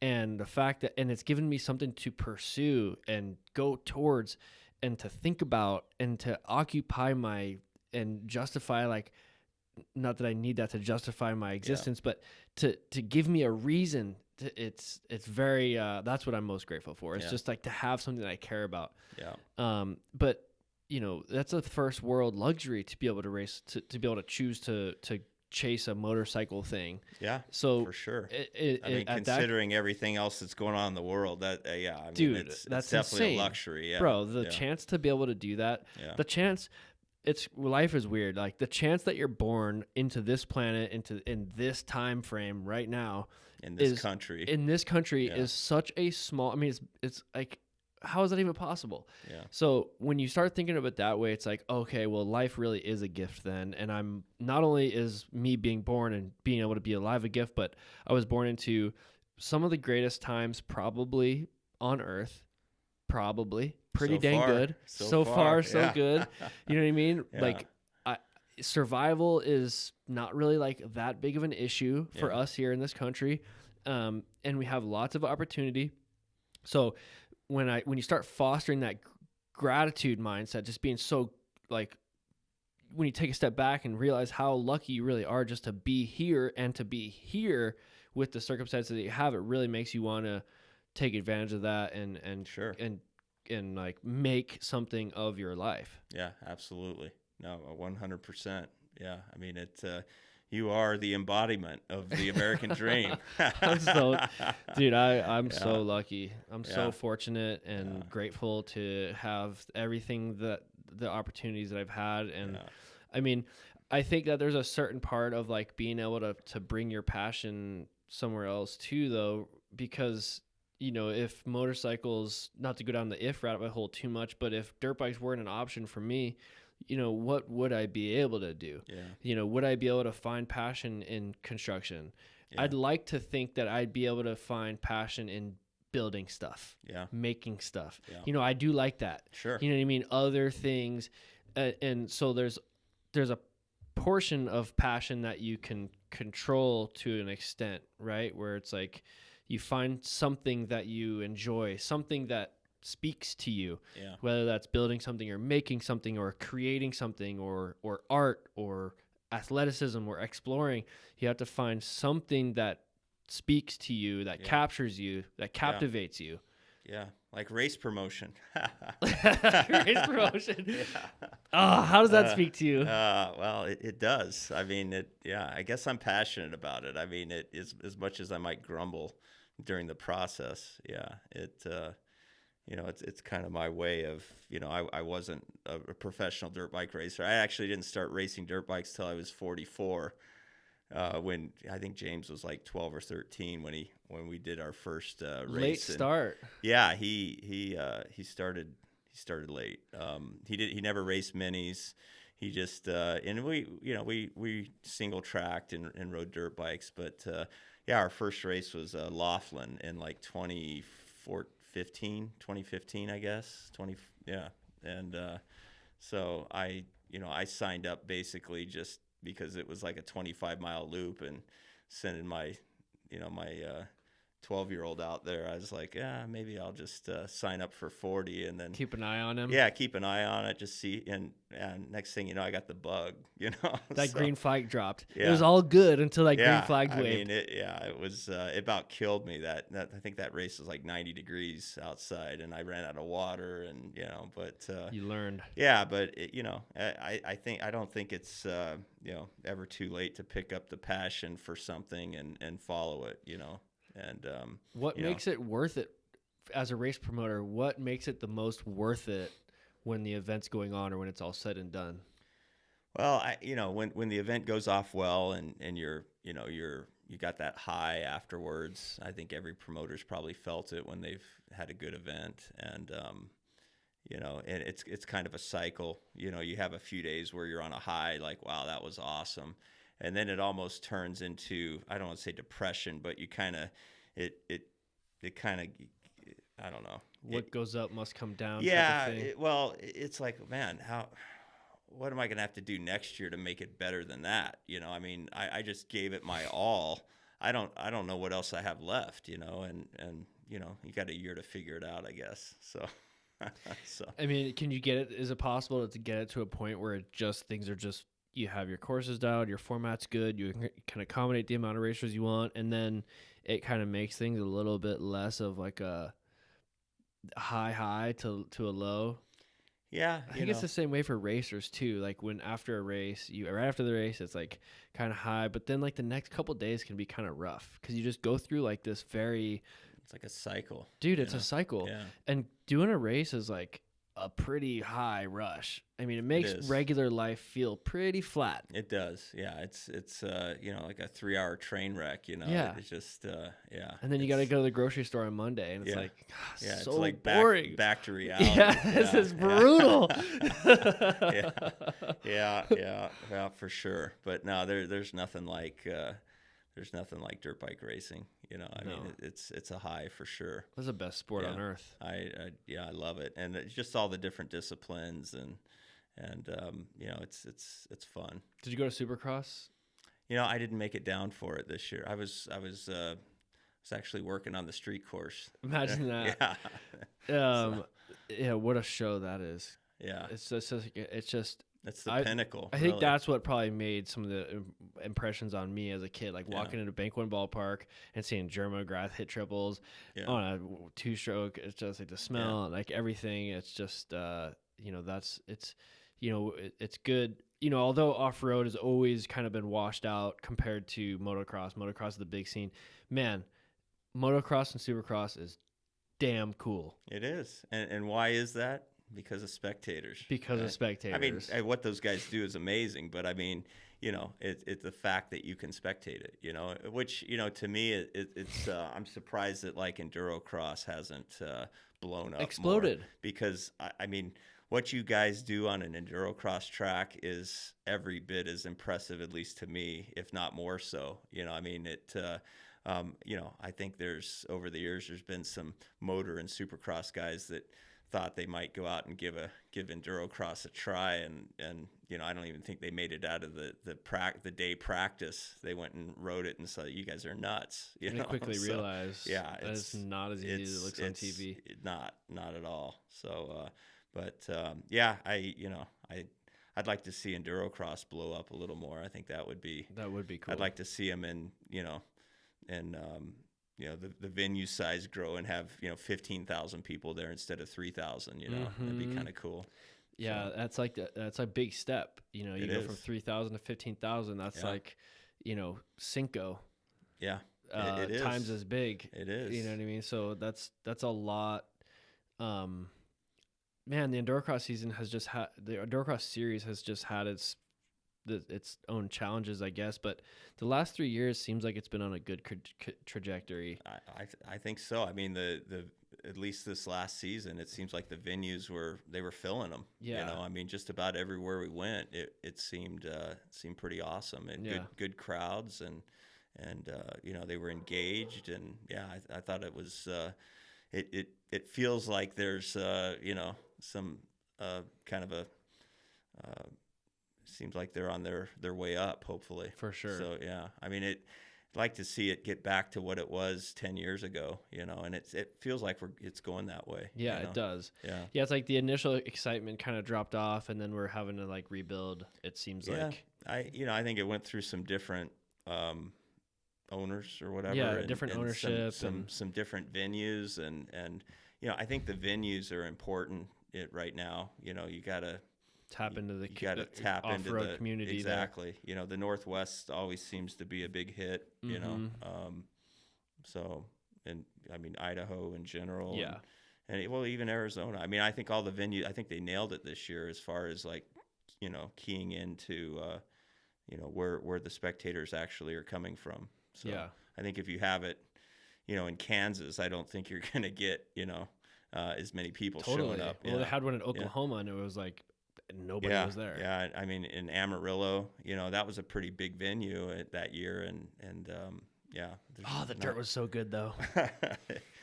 And the fact that, and it's given me something to pursue and go towards and to think about and to occupy and justify, like, not that I need that to justify my existence, but to give me a reason. It's very, that's what I'm most grateful for. It's just like to have something that I care about.
Yeah.
But that's a first world luxury to be able to race, to be able to choose to chase a motorcycle thing.
Yeah.
So
for sure. I mean, considering everything else that's going on in the world, that, I mean,
dude,
it's
that's
definitely
insane.
a luxury. Yeah.
Bro, the chance to be able to do that, the chance, life is weird. Like the chance that you're born into this planet, in this time frame right now,
in this country
is such a small, I mean, it's like, how is that even possible?
Yeah.
So when you start thinking of it that way, it's like, okay, well, life really is a gift then. And I'm, not only is me being born and being able to be alive a gift, but I was born into some of the greatest times probably on earth, pretty
so
dang
far,
good. So far, so good. You know what I mean?
Yeah.
Like, survival is not really like that big of an issue for us here in this country. And we have lots of opportunity. So when you start fostering that gratitude mindset, just being so, like, when you take a step back and realize how lucky you really are just to be here and to be here with the circumstances that you have, it really makes you want to take advantage of that and
sure.
And like make something of your life.
Yeah, absolutely. No, 100%. Yeah. I mean, you are the embodiment of the American dream.
I'm so lucky. I'm so fortunate and grateful to have everything the opportunities that I've had. And I mean, I think that there's a certain part of like being able to bring your passion somewhere else too, though, because if motorcycles, not to go down the if rabbit hole too much, but if dirt bikes weren't an option for me, what would I be able to do?
Yeah.
Would I be able to find passion in construction? Yeah. I'd like to think that I'd be able to find passion in building stuff, making stuff. Yeah. I do like that.
Sure.
You know what I mean? Other things. And so there's a portion of passion that you can control to an extent, right? Where it's like you find something that you enjoy, something that speaks to you, whether that's building something or making something or creating something or art or athleticism or exploring. You have to find something that speaks to you, that captures you, that captivates you.
Yeah, like race promotion.
Race promotion. How does that speak to you?
Well, it does. I mean, I guess I'm passionate about it. I mean, it is, as much as I might grumble during the process. it's kind of my way of, I wasn't a professional dirt bike racer. I actually didn't start racing dirt bikes till I was 44. When I think James was like 12 or 13 when we did our first race.
Late start.
Yeah, he started late. He never raced minis. He just and we single tracked and rode dirt bikes, but yeah, our first race was Laughlin in like 2015, I guess. And so I signed up basically just because it was like a 25-mile loop, and sending my 12-year-old out there, I was like, yeah, maybe I'll just sign up for 40 and then
keep an eye on him.
Yeah, keep an eye on it, just see, and next thing you know, I got the bug.
That green flag dropped.
Yeah.
It was all good until that green flag
I
waved.
mean, it was it about killed me. That I think that race was like 90 degrees outside, and I ran out of water, and but
you learned.
Yeah, but I don't think it's ever too late to pick up the passion for something and follow it. And
what makes it worth it as a race promoter? What makes it the most worth it when the event's going on or when it's all said and done?
Well, when the event goes off well and you got that high afterwards, I think every promoter's probably felt it when they've had a good event, and and it's kind of a cycle. You have a few days where you're on a high, like, wow, that was awesome. And then it almost turns into, I don't want to say depression, but you kind of, it kind of, I don't know.
What goes up must come down.
Yeah. It's like, man, what am I going to have to do next year to make it better than that? I mean, I just gave it my all. I don't know what else I have left, and you got a year to figure it out, I guess. So.
I mean, can you get it? Is it possible to get it to a point where things are just, you have your courses down, your format's good, you can accommodate the amount of racers you want, and then it kind of makes things a little bit less of like a high to a low?
Yeah,
I think it's the same way for racers too. Like when after a race, right after the race, it's like kind of high, but then like the next couple days can be kind of rough because you just go through like this
it's like a cycle.
Dude, it's a cycle.
Yeah.
And doing a race is like a pretty high rush. I mean, it makes regular life feel pretty flat.
It does. Yeah. It's like a 3-hour train wreck,
Yeah.
It's just, yeah.
And then you got to go to the grocery store on Monday, and it's like, so
it's like
boring.
Back to reality.
Yeah, this is brutal.
Yeah, for sure. But no, there's nothing like dirt bike racing. I mean, it's a high for sure.
It's the best sport on earth.
I love it, and it's just all the different disciplines, and it's fun.
Did you go to Supercross?
I didn't make it down for it this year. I was actually working on the street course.
Imagine that. Yeah, what a show that is.
Yeah,
it's just.
That's the pinnacle.
I think that's what probably made some of the impressions on me as a kid, like walking into Bank One Ballpark and seeing Jerma McGrath hit triples on a 2-stroke. It's just like the smell, like everything. It's just, it's good. Although off-road has always kind of been washed out compared to motocross. Motocross is the big scene. Man, motocross and supercross is damn cool.
It is. And why is that? Because of spectators.
I mean,
what those guys do is amazing, but I mean, it's the fact that you can spectate it, which, to me, it's I'm surprised that like Endurocross hasn't blown up,
exploded
more, because I mean, what you guys do on an Endurocross track is every bit as impressive, at least to me, if not more so. I mean, I think over the years, there's been some motor and supercross guys that thought they might go out and give Endurocross a try, and I don't even think they made it out of the day practice. They went and rode it and said, "You guys are nuts."
They quickly realized, it's not as easy as it looks on TV.
Not at all. So, I'd like to see Endurocross blow up a little more. I think that would be cool. I'd like to see them the venue size grow and have 15,000 people there instead of 3,000. That'd be kind of cool.
Yeah, so. that's a big step. You go from 3,000 to 15,000. That's like Cinco.
Yeah, it is
times as big.
It is.
You know what I mean? So that's a lot. man, the Endurocross season has just had the Endurocross series has just had its own challenges, I guess. But the last 3 years seems like it's been on a good trajectory.
I think so. I mean, the at least this last season, it seems like the venues were filling them.
Yeah.
You know, I mean, just about everywhere we went, it seemed pretty awesome, and good crowds, and you know, they were engaged, and yeah, I thought it was it feels like there's you know, some kind of a seems like they're on their way up, hopefully.
For sure.
So yeah, I mean, I'd like to see it get back to what it was 10 years ago, you know, and it feels like it's going that way.
Yeah,
you know?
it does.
Yeah.
Yeah, it's like the initial excitement kind of dropped off, and then we're having to like rebuild, it seems like.
I think it went through some different owners or whatever.
Yeah,
and,
different
and
ownership.
some different venues, and you know, I think the venues are important right now. You know, you got to
tap into the
off-road
community.
Exactly. There. You know, the Northwest always seems to be a big hit, you know. So, and I mean, Idaho in general.
Yeah.
And well, even Arizona. I mean, I think all the venues, I think they nailed it this year as far as like, you know, keying into, you know, where the spectators actually are coming from. So
yeah.
I think if you have it, you know, in Kansas, I don't think you're going to get, you know, as many people showing up.
Well, they had one in Oklahoma, and it was like, nobody was there.
Yeah, I mean, in Amarillo, you know, that was a pretty big venue that year, and yeah.
Oh, the dirt was so good though.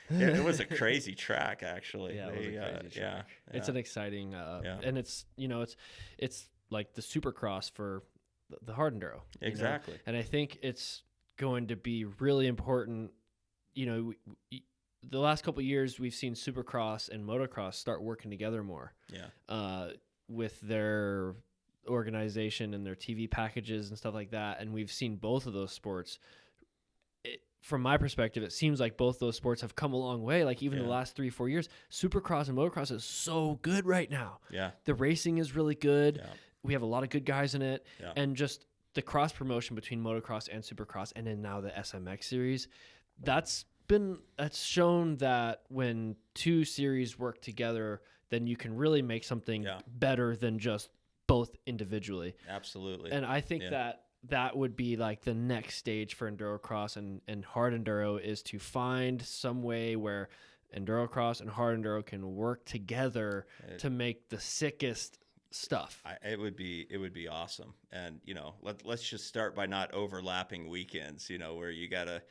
it was a crazy track, actually.
Yeah, it was a crazy track.
Yeah,
it's an exciting, and it's, you know, it's like the Supercross for the hard enduro.
Exactly.
You know? And I think it's going to be really important. You know, the last couple of years we've seen Supercross and motocross start working together more.
Yeah.
With their organization and their TV packages and stuff like that. And we've seen both of those sports. From my perspective, it seems like both those sports have come a long way. Like even the last 3-4 years, Supercross and motocross is so good right now.
Yeah.
The racing is really good.
Yeah.
We have a lot of good guys in it.
Yeah.
And just the cross promotion between motocross and Supercross, and then now the SMX series, that's shown that when two series work together, then you can really make something better than just both individually.
Absolutely.
And I think that would be like the next stage for endurocross and hard enduro, is to find some way where endurocross and hard enduro can work together to make the sickest stuff.
It would be awesome. And, you know, let's just start by not overlapping weekends, you know, where you got to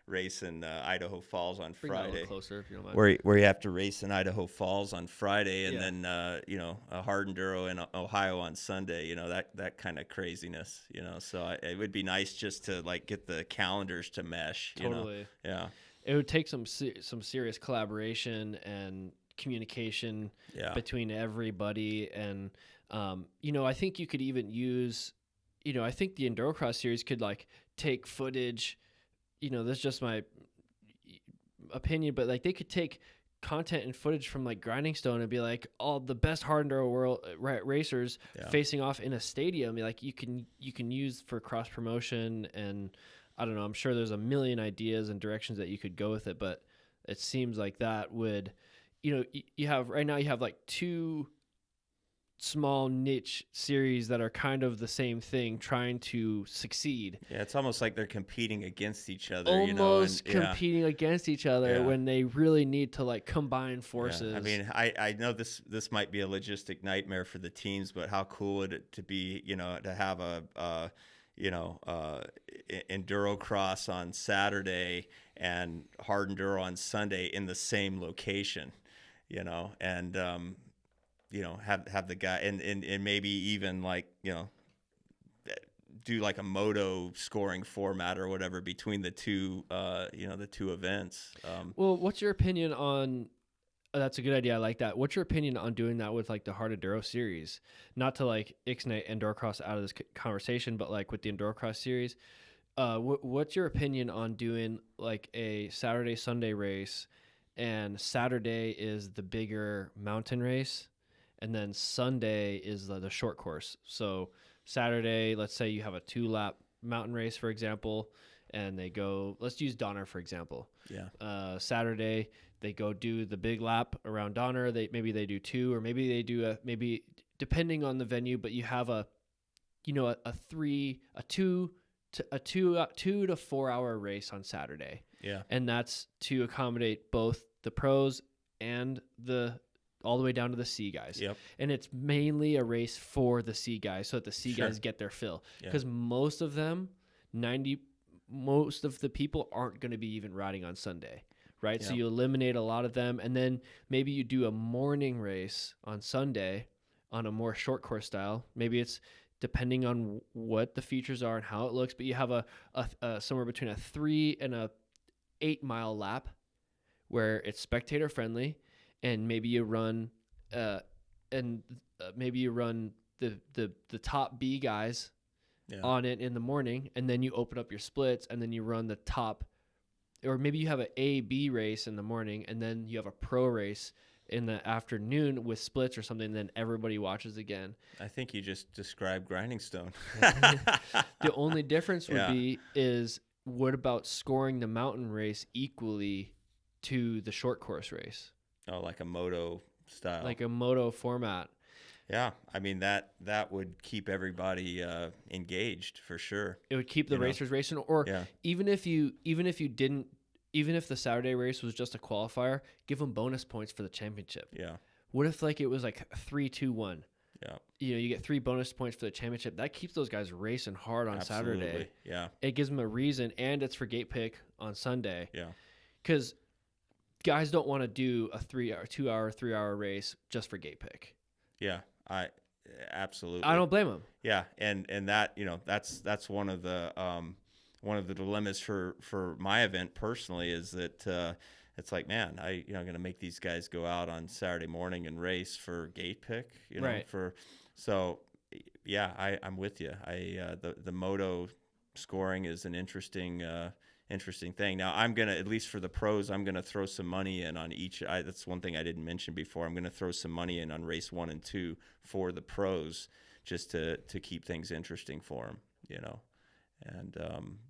race in Idaho Falls on Friday.
Bring that a little closer, if you don't mind.
Where you have to race in Idaho Falls on Friday, and then you know, a hard enduro in Ohio on Sunday. You know, that kind of craziness. You know, so it would be nice just to like get the calendars to mesh.
Totally.
You know? Yeah.
It would take some serious collaboration and communication between everybody, and you know, I think you could even use, you know, I think the Endurocross series could like take footage. You know, that's just my opinion, but like they could take content and footage from like Grinding Stone and be like all the best hard enduro world racers facing off in a stadium. Like you can use for cross promotion, and I don't know, I'm sure there's a million ideas and directions that you could go with it, but it seems like that would, you know, you have like two small niche series that are kind of the same thing trying to succeed.
Yeah, it's almost like they're competing against each other.
Almost competing against each other when they really need to like combine forces.
Yeah. I mean, I know this might be a logistic nightmare for the teams, but how cool would it to be, you know, to have a enduro cross on Saturday and hard enduro on Sunday in the same location, you know, and you know, have the guy and maybe even like, you know, do like a moto scoring format or whatever between the two, you know, the two events.
Well, what's your opinion on? That's a good idea. I like that. What's your opinion on doing that with like the hard enduro series? Not to like ixnay endurocross out of this conversation, but like with the endurocross series, what's your opinion on doing like a Saturday Sunday race, and Saturday is the bigger mountain race, and then Sunday is the short course. So Saturday, let's say you have a 2-lap mountain race, for example, and they go, let's use Donner, for example.
Yeah.
Saturday, they go do the big lap around Donner. Maybe they do 2, or maybe they do maybe depending on the venue, but you have a 2 to 4 hour race on Saturday.
Yeah.
And that's to accommodate both the pros and all the way down to the C guys.
Yep.
And it's mainly a race for the C guys, so that the C guys get their fill. Because most of them, most of the people aren't going to be even riding on Sunday, right? So you eliminate a lot of them, and then maybe you do a morning race on Sunday on a more short course style. Maybe it's depending on what the features are and how it looks, but you have a somewhere between a 3 and a 8 mile lap where it's spectator friendly, and maybe you run maybe you run the top B guys on it in the morning, and then you open up your splits, and then you run the top, or maybe you have an A-B race in the morning, and then you have a pro race in the afternoon with splits or something, then everybody watches again.
I think you just described Grinding Stone.
The only difference would be is, what about scoring the mountain race equally to the short course race?
Oh, like a moto style.
Like a moto format.
Yeah, I mean that would keep everybody engaged for sure.
It would keep the racers racing, or even if the Saturday race was just a qualifier, give them bonus points for the championship.
Yeah.
What if it was like 3-2-1?
Yeah.
You get 3 bonus points for the championship. That keeps those guys racing hard on Saturday.
Yeah.
It gives them a reason, and it's for gate pick on Sunday.
Yeah.
Because guys don't want to do a 2-hour, 3-hour race just for gate pick.
Yeah. Absolutely.
I don't blame them.
Yeah, and that that's one of the dilemmas for my event personally, is that it's like, man, I'm going to make these guys go out on Saturday morning and race for gate pick, I'm with you. The moto scoring is an interesting thing. Now, I'm going to, at least for the pros, I'm going to throw some money in on each. That's one thing I didn't mention before. I'm going to throw some money in on race 1 and 2 for the pros, just to keep things interesting for them, And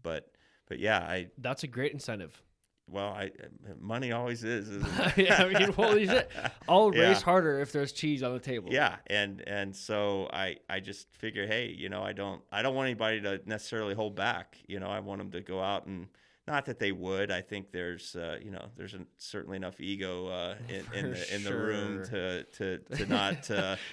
but yeah,
that's a great incentive.
Well, money always is, isn't it?
Yeah, I mean, holy shit! I'll race harder if there's cheese on the table.
Yeah, and so I just figure, hey, I don't want anybody to necessarily hold back. I want them to go out, and not that they would. I think there's certainly enough ego in the room to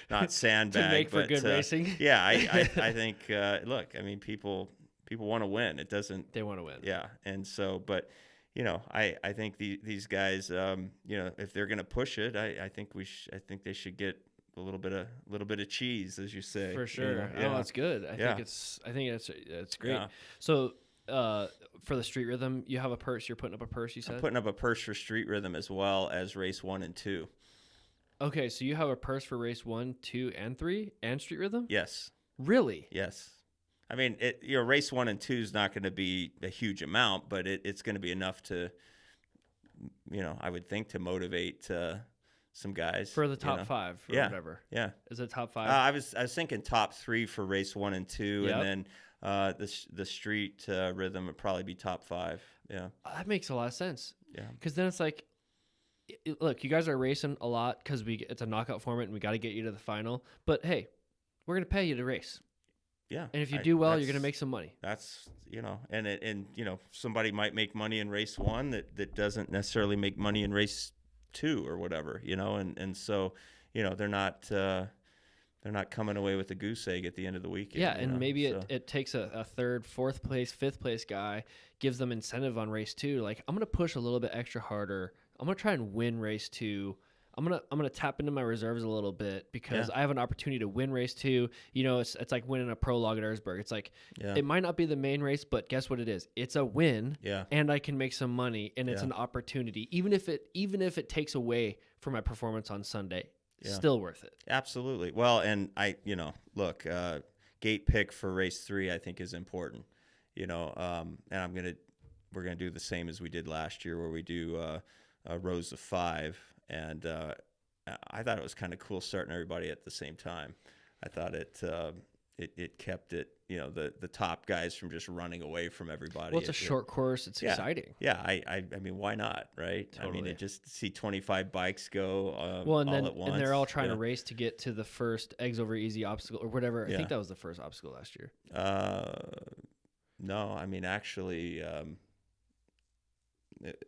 not sandbag,
to make for good racing.
Yeah, I think look, I mean, people want to win. It doesn't. They
want to win.
Yeah, and so, but. I think these guys, if they're going to push it, I think they should get a little bit of cheese, as you say.
For sure.
Yeah.
Oh, that's good. I think it's great.
Yeah.
So, for the street rhythm, you have a purse. You're putting up a purse. You said.
I'm putting up a purse for street rhythm as well as race 1 and 2.
Okay, so you have a purse for race 1, 2, and 3, and street rhythm.
Yes.
Really?
Yes. I mean, race 1 and 2 is not going to be a huge amount, but it's going to be enough to, I would think, to motivate some guys
for the top 5 or whatever.
Yeah.
Is it top 5?
I was thinking top 3 for race 1 and 2, and then the street rhythm would probably be top 5. Yeah.
That makes a lot of sense.
Yeah.
Because then it's like, look, you guys are racing a lot because it's a knockout format and we got to get you to the final. But hey, we're gonna pay you to race.
Yeah.
And if you do well, you're going to make some money.
That's, and somebody might make money in race 1 that doesn't necessarily make money in race 2 or whatever, and so, they're not coming away with a goose egg at the end of the weekend.
Yeah. And maybe it takes a 3rd, 4th place, 5th place guy, gives them incentive on race 2. Like, I'm going to push a little bit extra harder. I'm going to try and win race 2. I'm gonna tap into my reserves a little bit because I have an opportunity to win race 2. It's like winning a prologue at Erzberg. It's like it might not be the main race, but guess what it is? It's a win.
Yeah.
And I can make some money, and it's an opportunity, even if it takes away from my performance on Sunday. Still worth it.
Absolutely. Well, and look, gate pick for race 3 I think is important. And we're gonna do the same as we did last year, where we do rows of 5. And I thought it was kind of cool starting everybody at the same time. I thought it it kept it, the top guys from just running away from everybody.
Well, it's a short course. It's exciting.
Yeah. I mean, why not, right?
Totally.
I mean, just see 25 bikes go
well, and
all
then
at once.
and they're all trying to race to get to the first eggs over easy obstacle or whatever. I
Yeah.
think that was the first obstacle last year.
No, I mean, actually,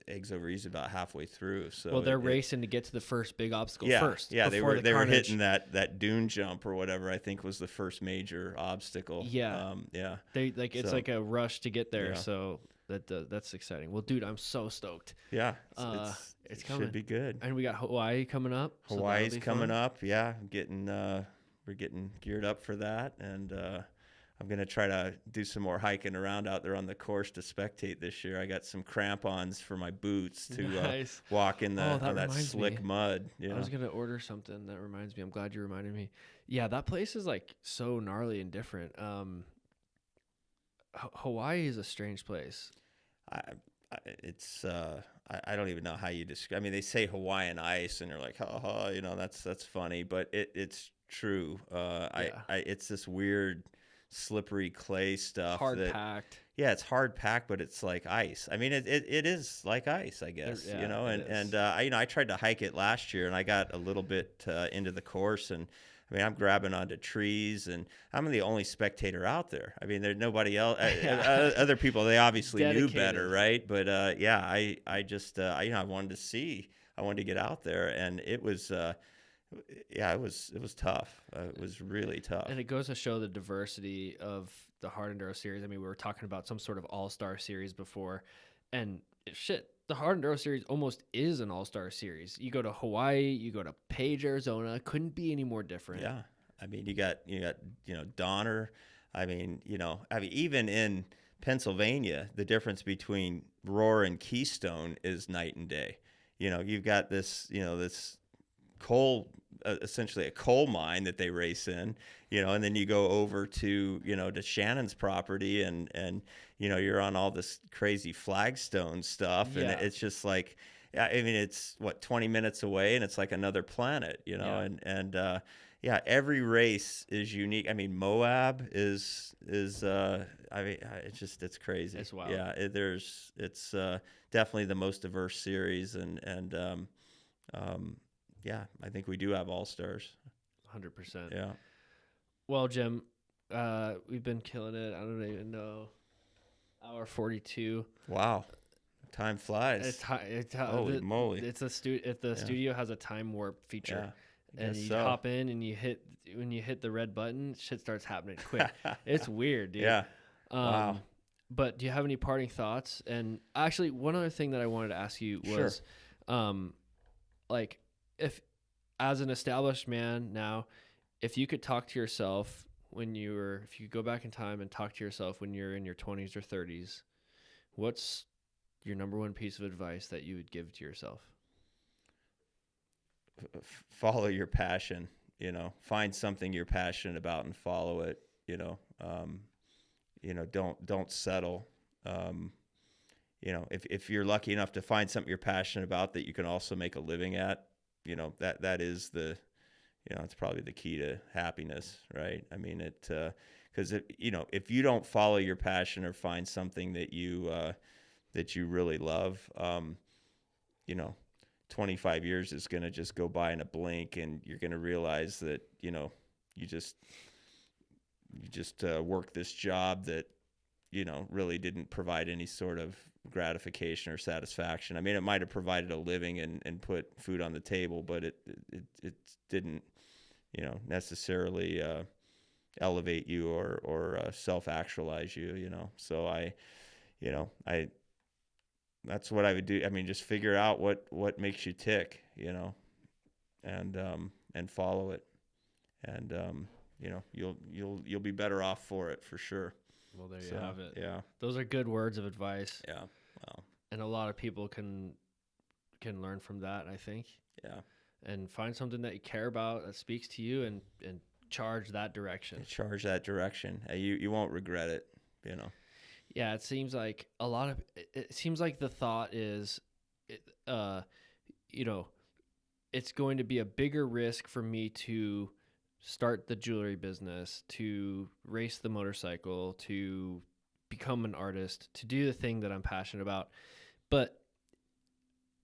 eggs over easy about halfway through. So
well, they're racing to get to the first big obstacle first.
Yeah, they were
carnage.
hitting that dune jump or whatever. I think was the first major obstacle.
Yeah,
yeah.
They it's like a rush to get there.
Yeah.
So that's exciting. Well, dude, I'm so stoked.
Yeah,
it's
it
coming.
should be good.
And we got Hawaii coming up.
Hawaii's
so
coming up. Yeah, we're getting geared up for that, and I'm going to try to do some more hiking around out there on the course to spectate this year. I got some crampons for my boots to walk in that slick mud. Yeah.
I was going to order something. That reminds me. I'm glad you reminded me. Yeah, that place is like so gnarly and different. Hawaii is a strange place.
I don't even know how you describe. I mean, they say Hawaiian ice, and they're like, that's funny, but it's true. It's this weird, slippery clay stuff.
Packed.
Yeah, it's hard packed, but it's like ice. I mean, it is like ice, I guess. I tried to hike it last year, and I got a little bit into the course, and I mean, I'm grabbing onto trees, and I'm the only spectator out there. I mean, there's nobody else. Other people, they obviously knew better, right? But I just I wanted to see. I wanted to get out there, and it was. It was tough. It was really tough.
And it goes to show the diversity of the Hard Enduro series. I mean, we were talking about some sort of all-star series before, and the Hard Enduro series almost is an all-star series. You go to Hawaii, you go to Page, Arizona. Couldn't be any more different.
Yeah, I mean, you got Donner. I mean, even in Pennsylvania, the difference between Roar and Keystone is night and day. You've got this coal, essentially a coal mine that they race in, and then you go over to Shannon's property, and you're on all this crazy flagstone stuff, and it's just like, I mean, it's 20 minutes away, and it's like another planet, and every race is unique. I mean, Moab is I mean, it's crazy.
It's wild.
Yeah, it's definitely the most diverse series, and yeah, I think we do have all-stars.
100%.
Yeah.
Well, Jim, we've been killing it. I don't even know. Hour 42.
Wow. Time flies. Holy moly.
It's a studio has a time warp feature.
Yeah,
and you hop in and when you hit the red button, shit starts happening quick. It's weird, dude.
Yeah. Wow.
But do you have any parting thoughts? And actually, one other thing that I wanted to ask you was, if as an established man now, if you could talk to yourself if you go back in time and talk to yourself when you're in your 20s or 30s, what's your number one piece of advice that you would give to yourself?
Follow your passion, find something you're passionate about and follow it, don't settle. If you're lucky enough to find something you're passionate about that you can also make a living at, that is it's probably the key to happiness, right? I mean, because if you don't follow your passion or find something that you really love, 25 years is going to just go by in a blink, and you're going to realize that, you just work this job that, really didn't provide any sort of gratification or satisfaction. I mean, it might have provided a living and put food on the table, but it didn't, necessarily elevate you or self-actualize you, So that's what I would do. I mean, just figure out what makes you tick, and follow it, and you'll be better off for it for sure.
Well, there you have it.
Yeah,
those are good words of advice.
Yeah, wow.
And a lot of people can learn from that, I think.
Yeah,
and find something that you care about that speaks to you, and charge that direction.
You won't regret it.
Yeah, it seems like the thought is, it's going to be a bigger risk for me to start the jewelry business, to race the motorcycle, to become an artist, to do the thing that I'm passionate about. But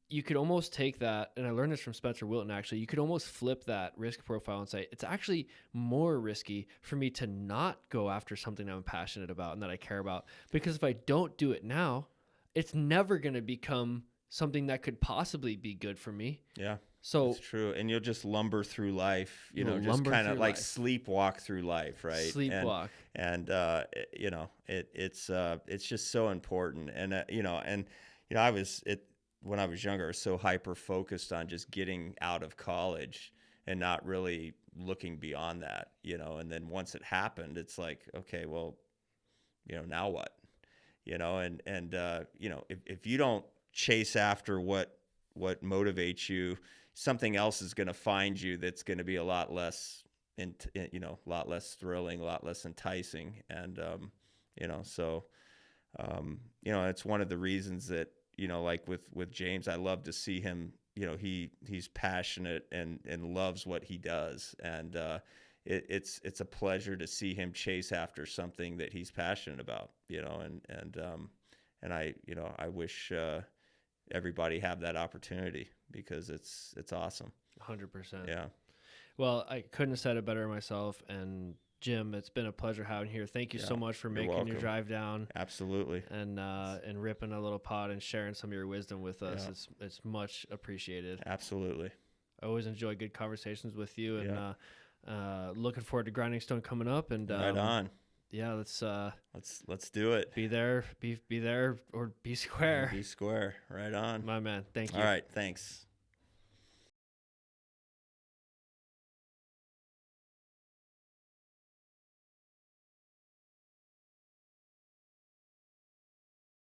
you could almost take that, and I learned this from Spencer Wilton, actually, you could almost flip that risk profile and say, it's actually more risky for me to not go after something I'm passionate about and that I care about. Because if I don't do it now, it's never going to become something that could possibly be good for me.
Yeah.
So
it's true. And you'll just lumber through life, just kind of like sleepwalk through life, right?
Sleepwalk.
And it's just so important. And, I was, when I was younger, I was so hyper focused on just getting out of college and not really looking beyond that, and then once it happened, it's like, okay, well, now what, if you don't chase after what motivates you, something else is going to find you that's going to be a lot less, a lot less thrilling, a lot less enticing. And, it's one of the reasons that, like with James, I love to see him, he's passionate and loves what he does. And, it's a pleasure to see him chase after something that he's passionate about, and I wish, everybody have that opportunity, because it's awesome.
100%.
Yeah.
Well, I couldn't have said it better myself. And Jim, it's been a pleasure having you here. Thank you so much for making your drive down.
Absolutely.
And ripping a little pod and sharing some of your wisdom with us. Yeah. It's much appreciated.
Absolutely.
I always enjoy good conversations with you, and looking forward to Grinding Stone coming up. And
right on.
Yeah,
let's do it.
Be there or be square.
Be square. Right on.
My man. Thank you.
All right. Thanks.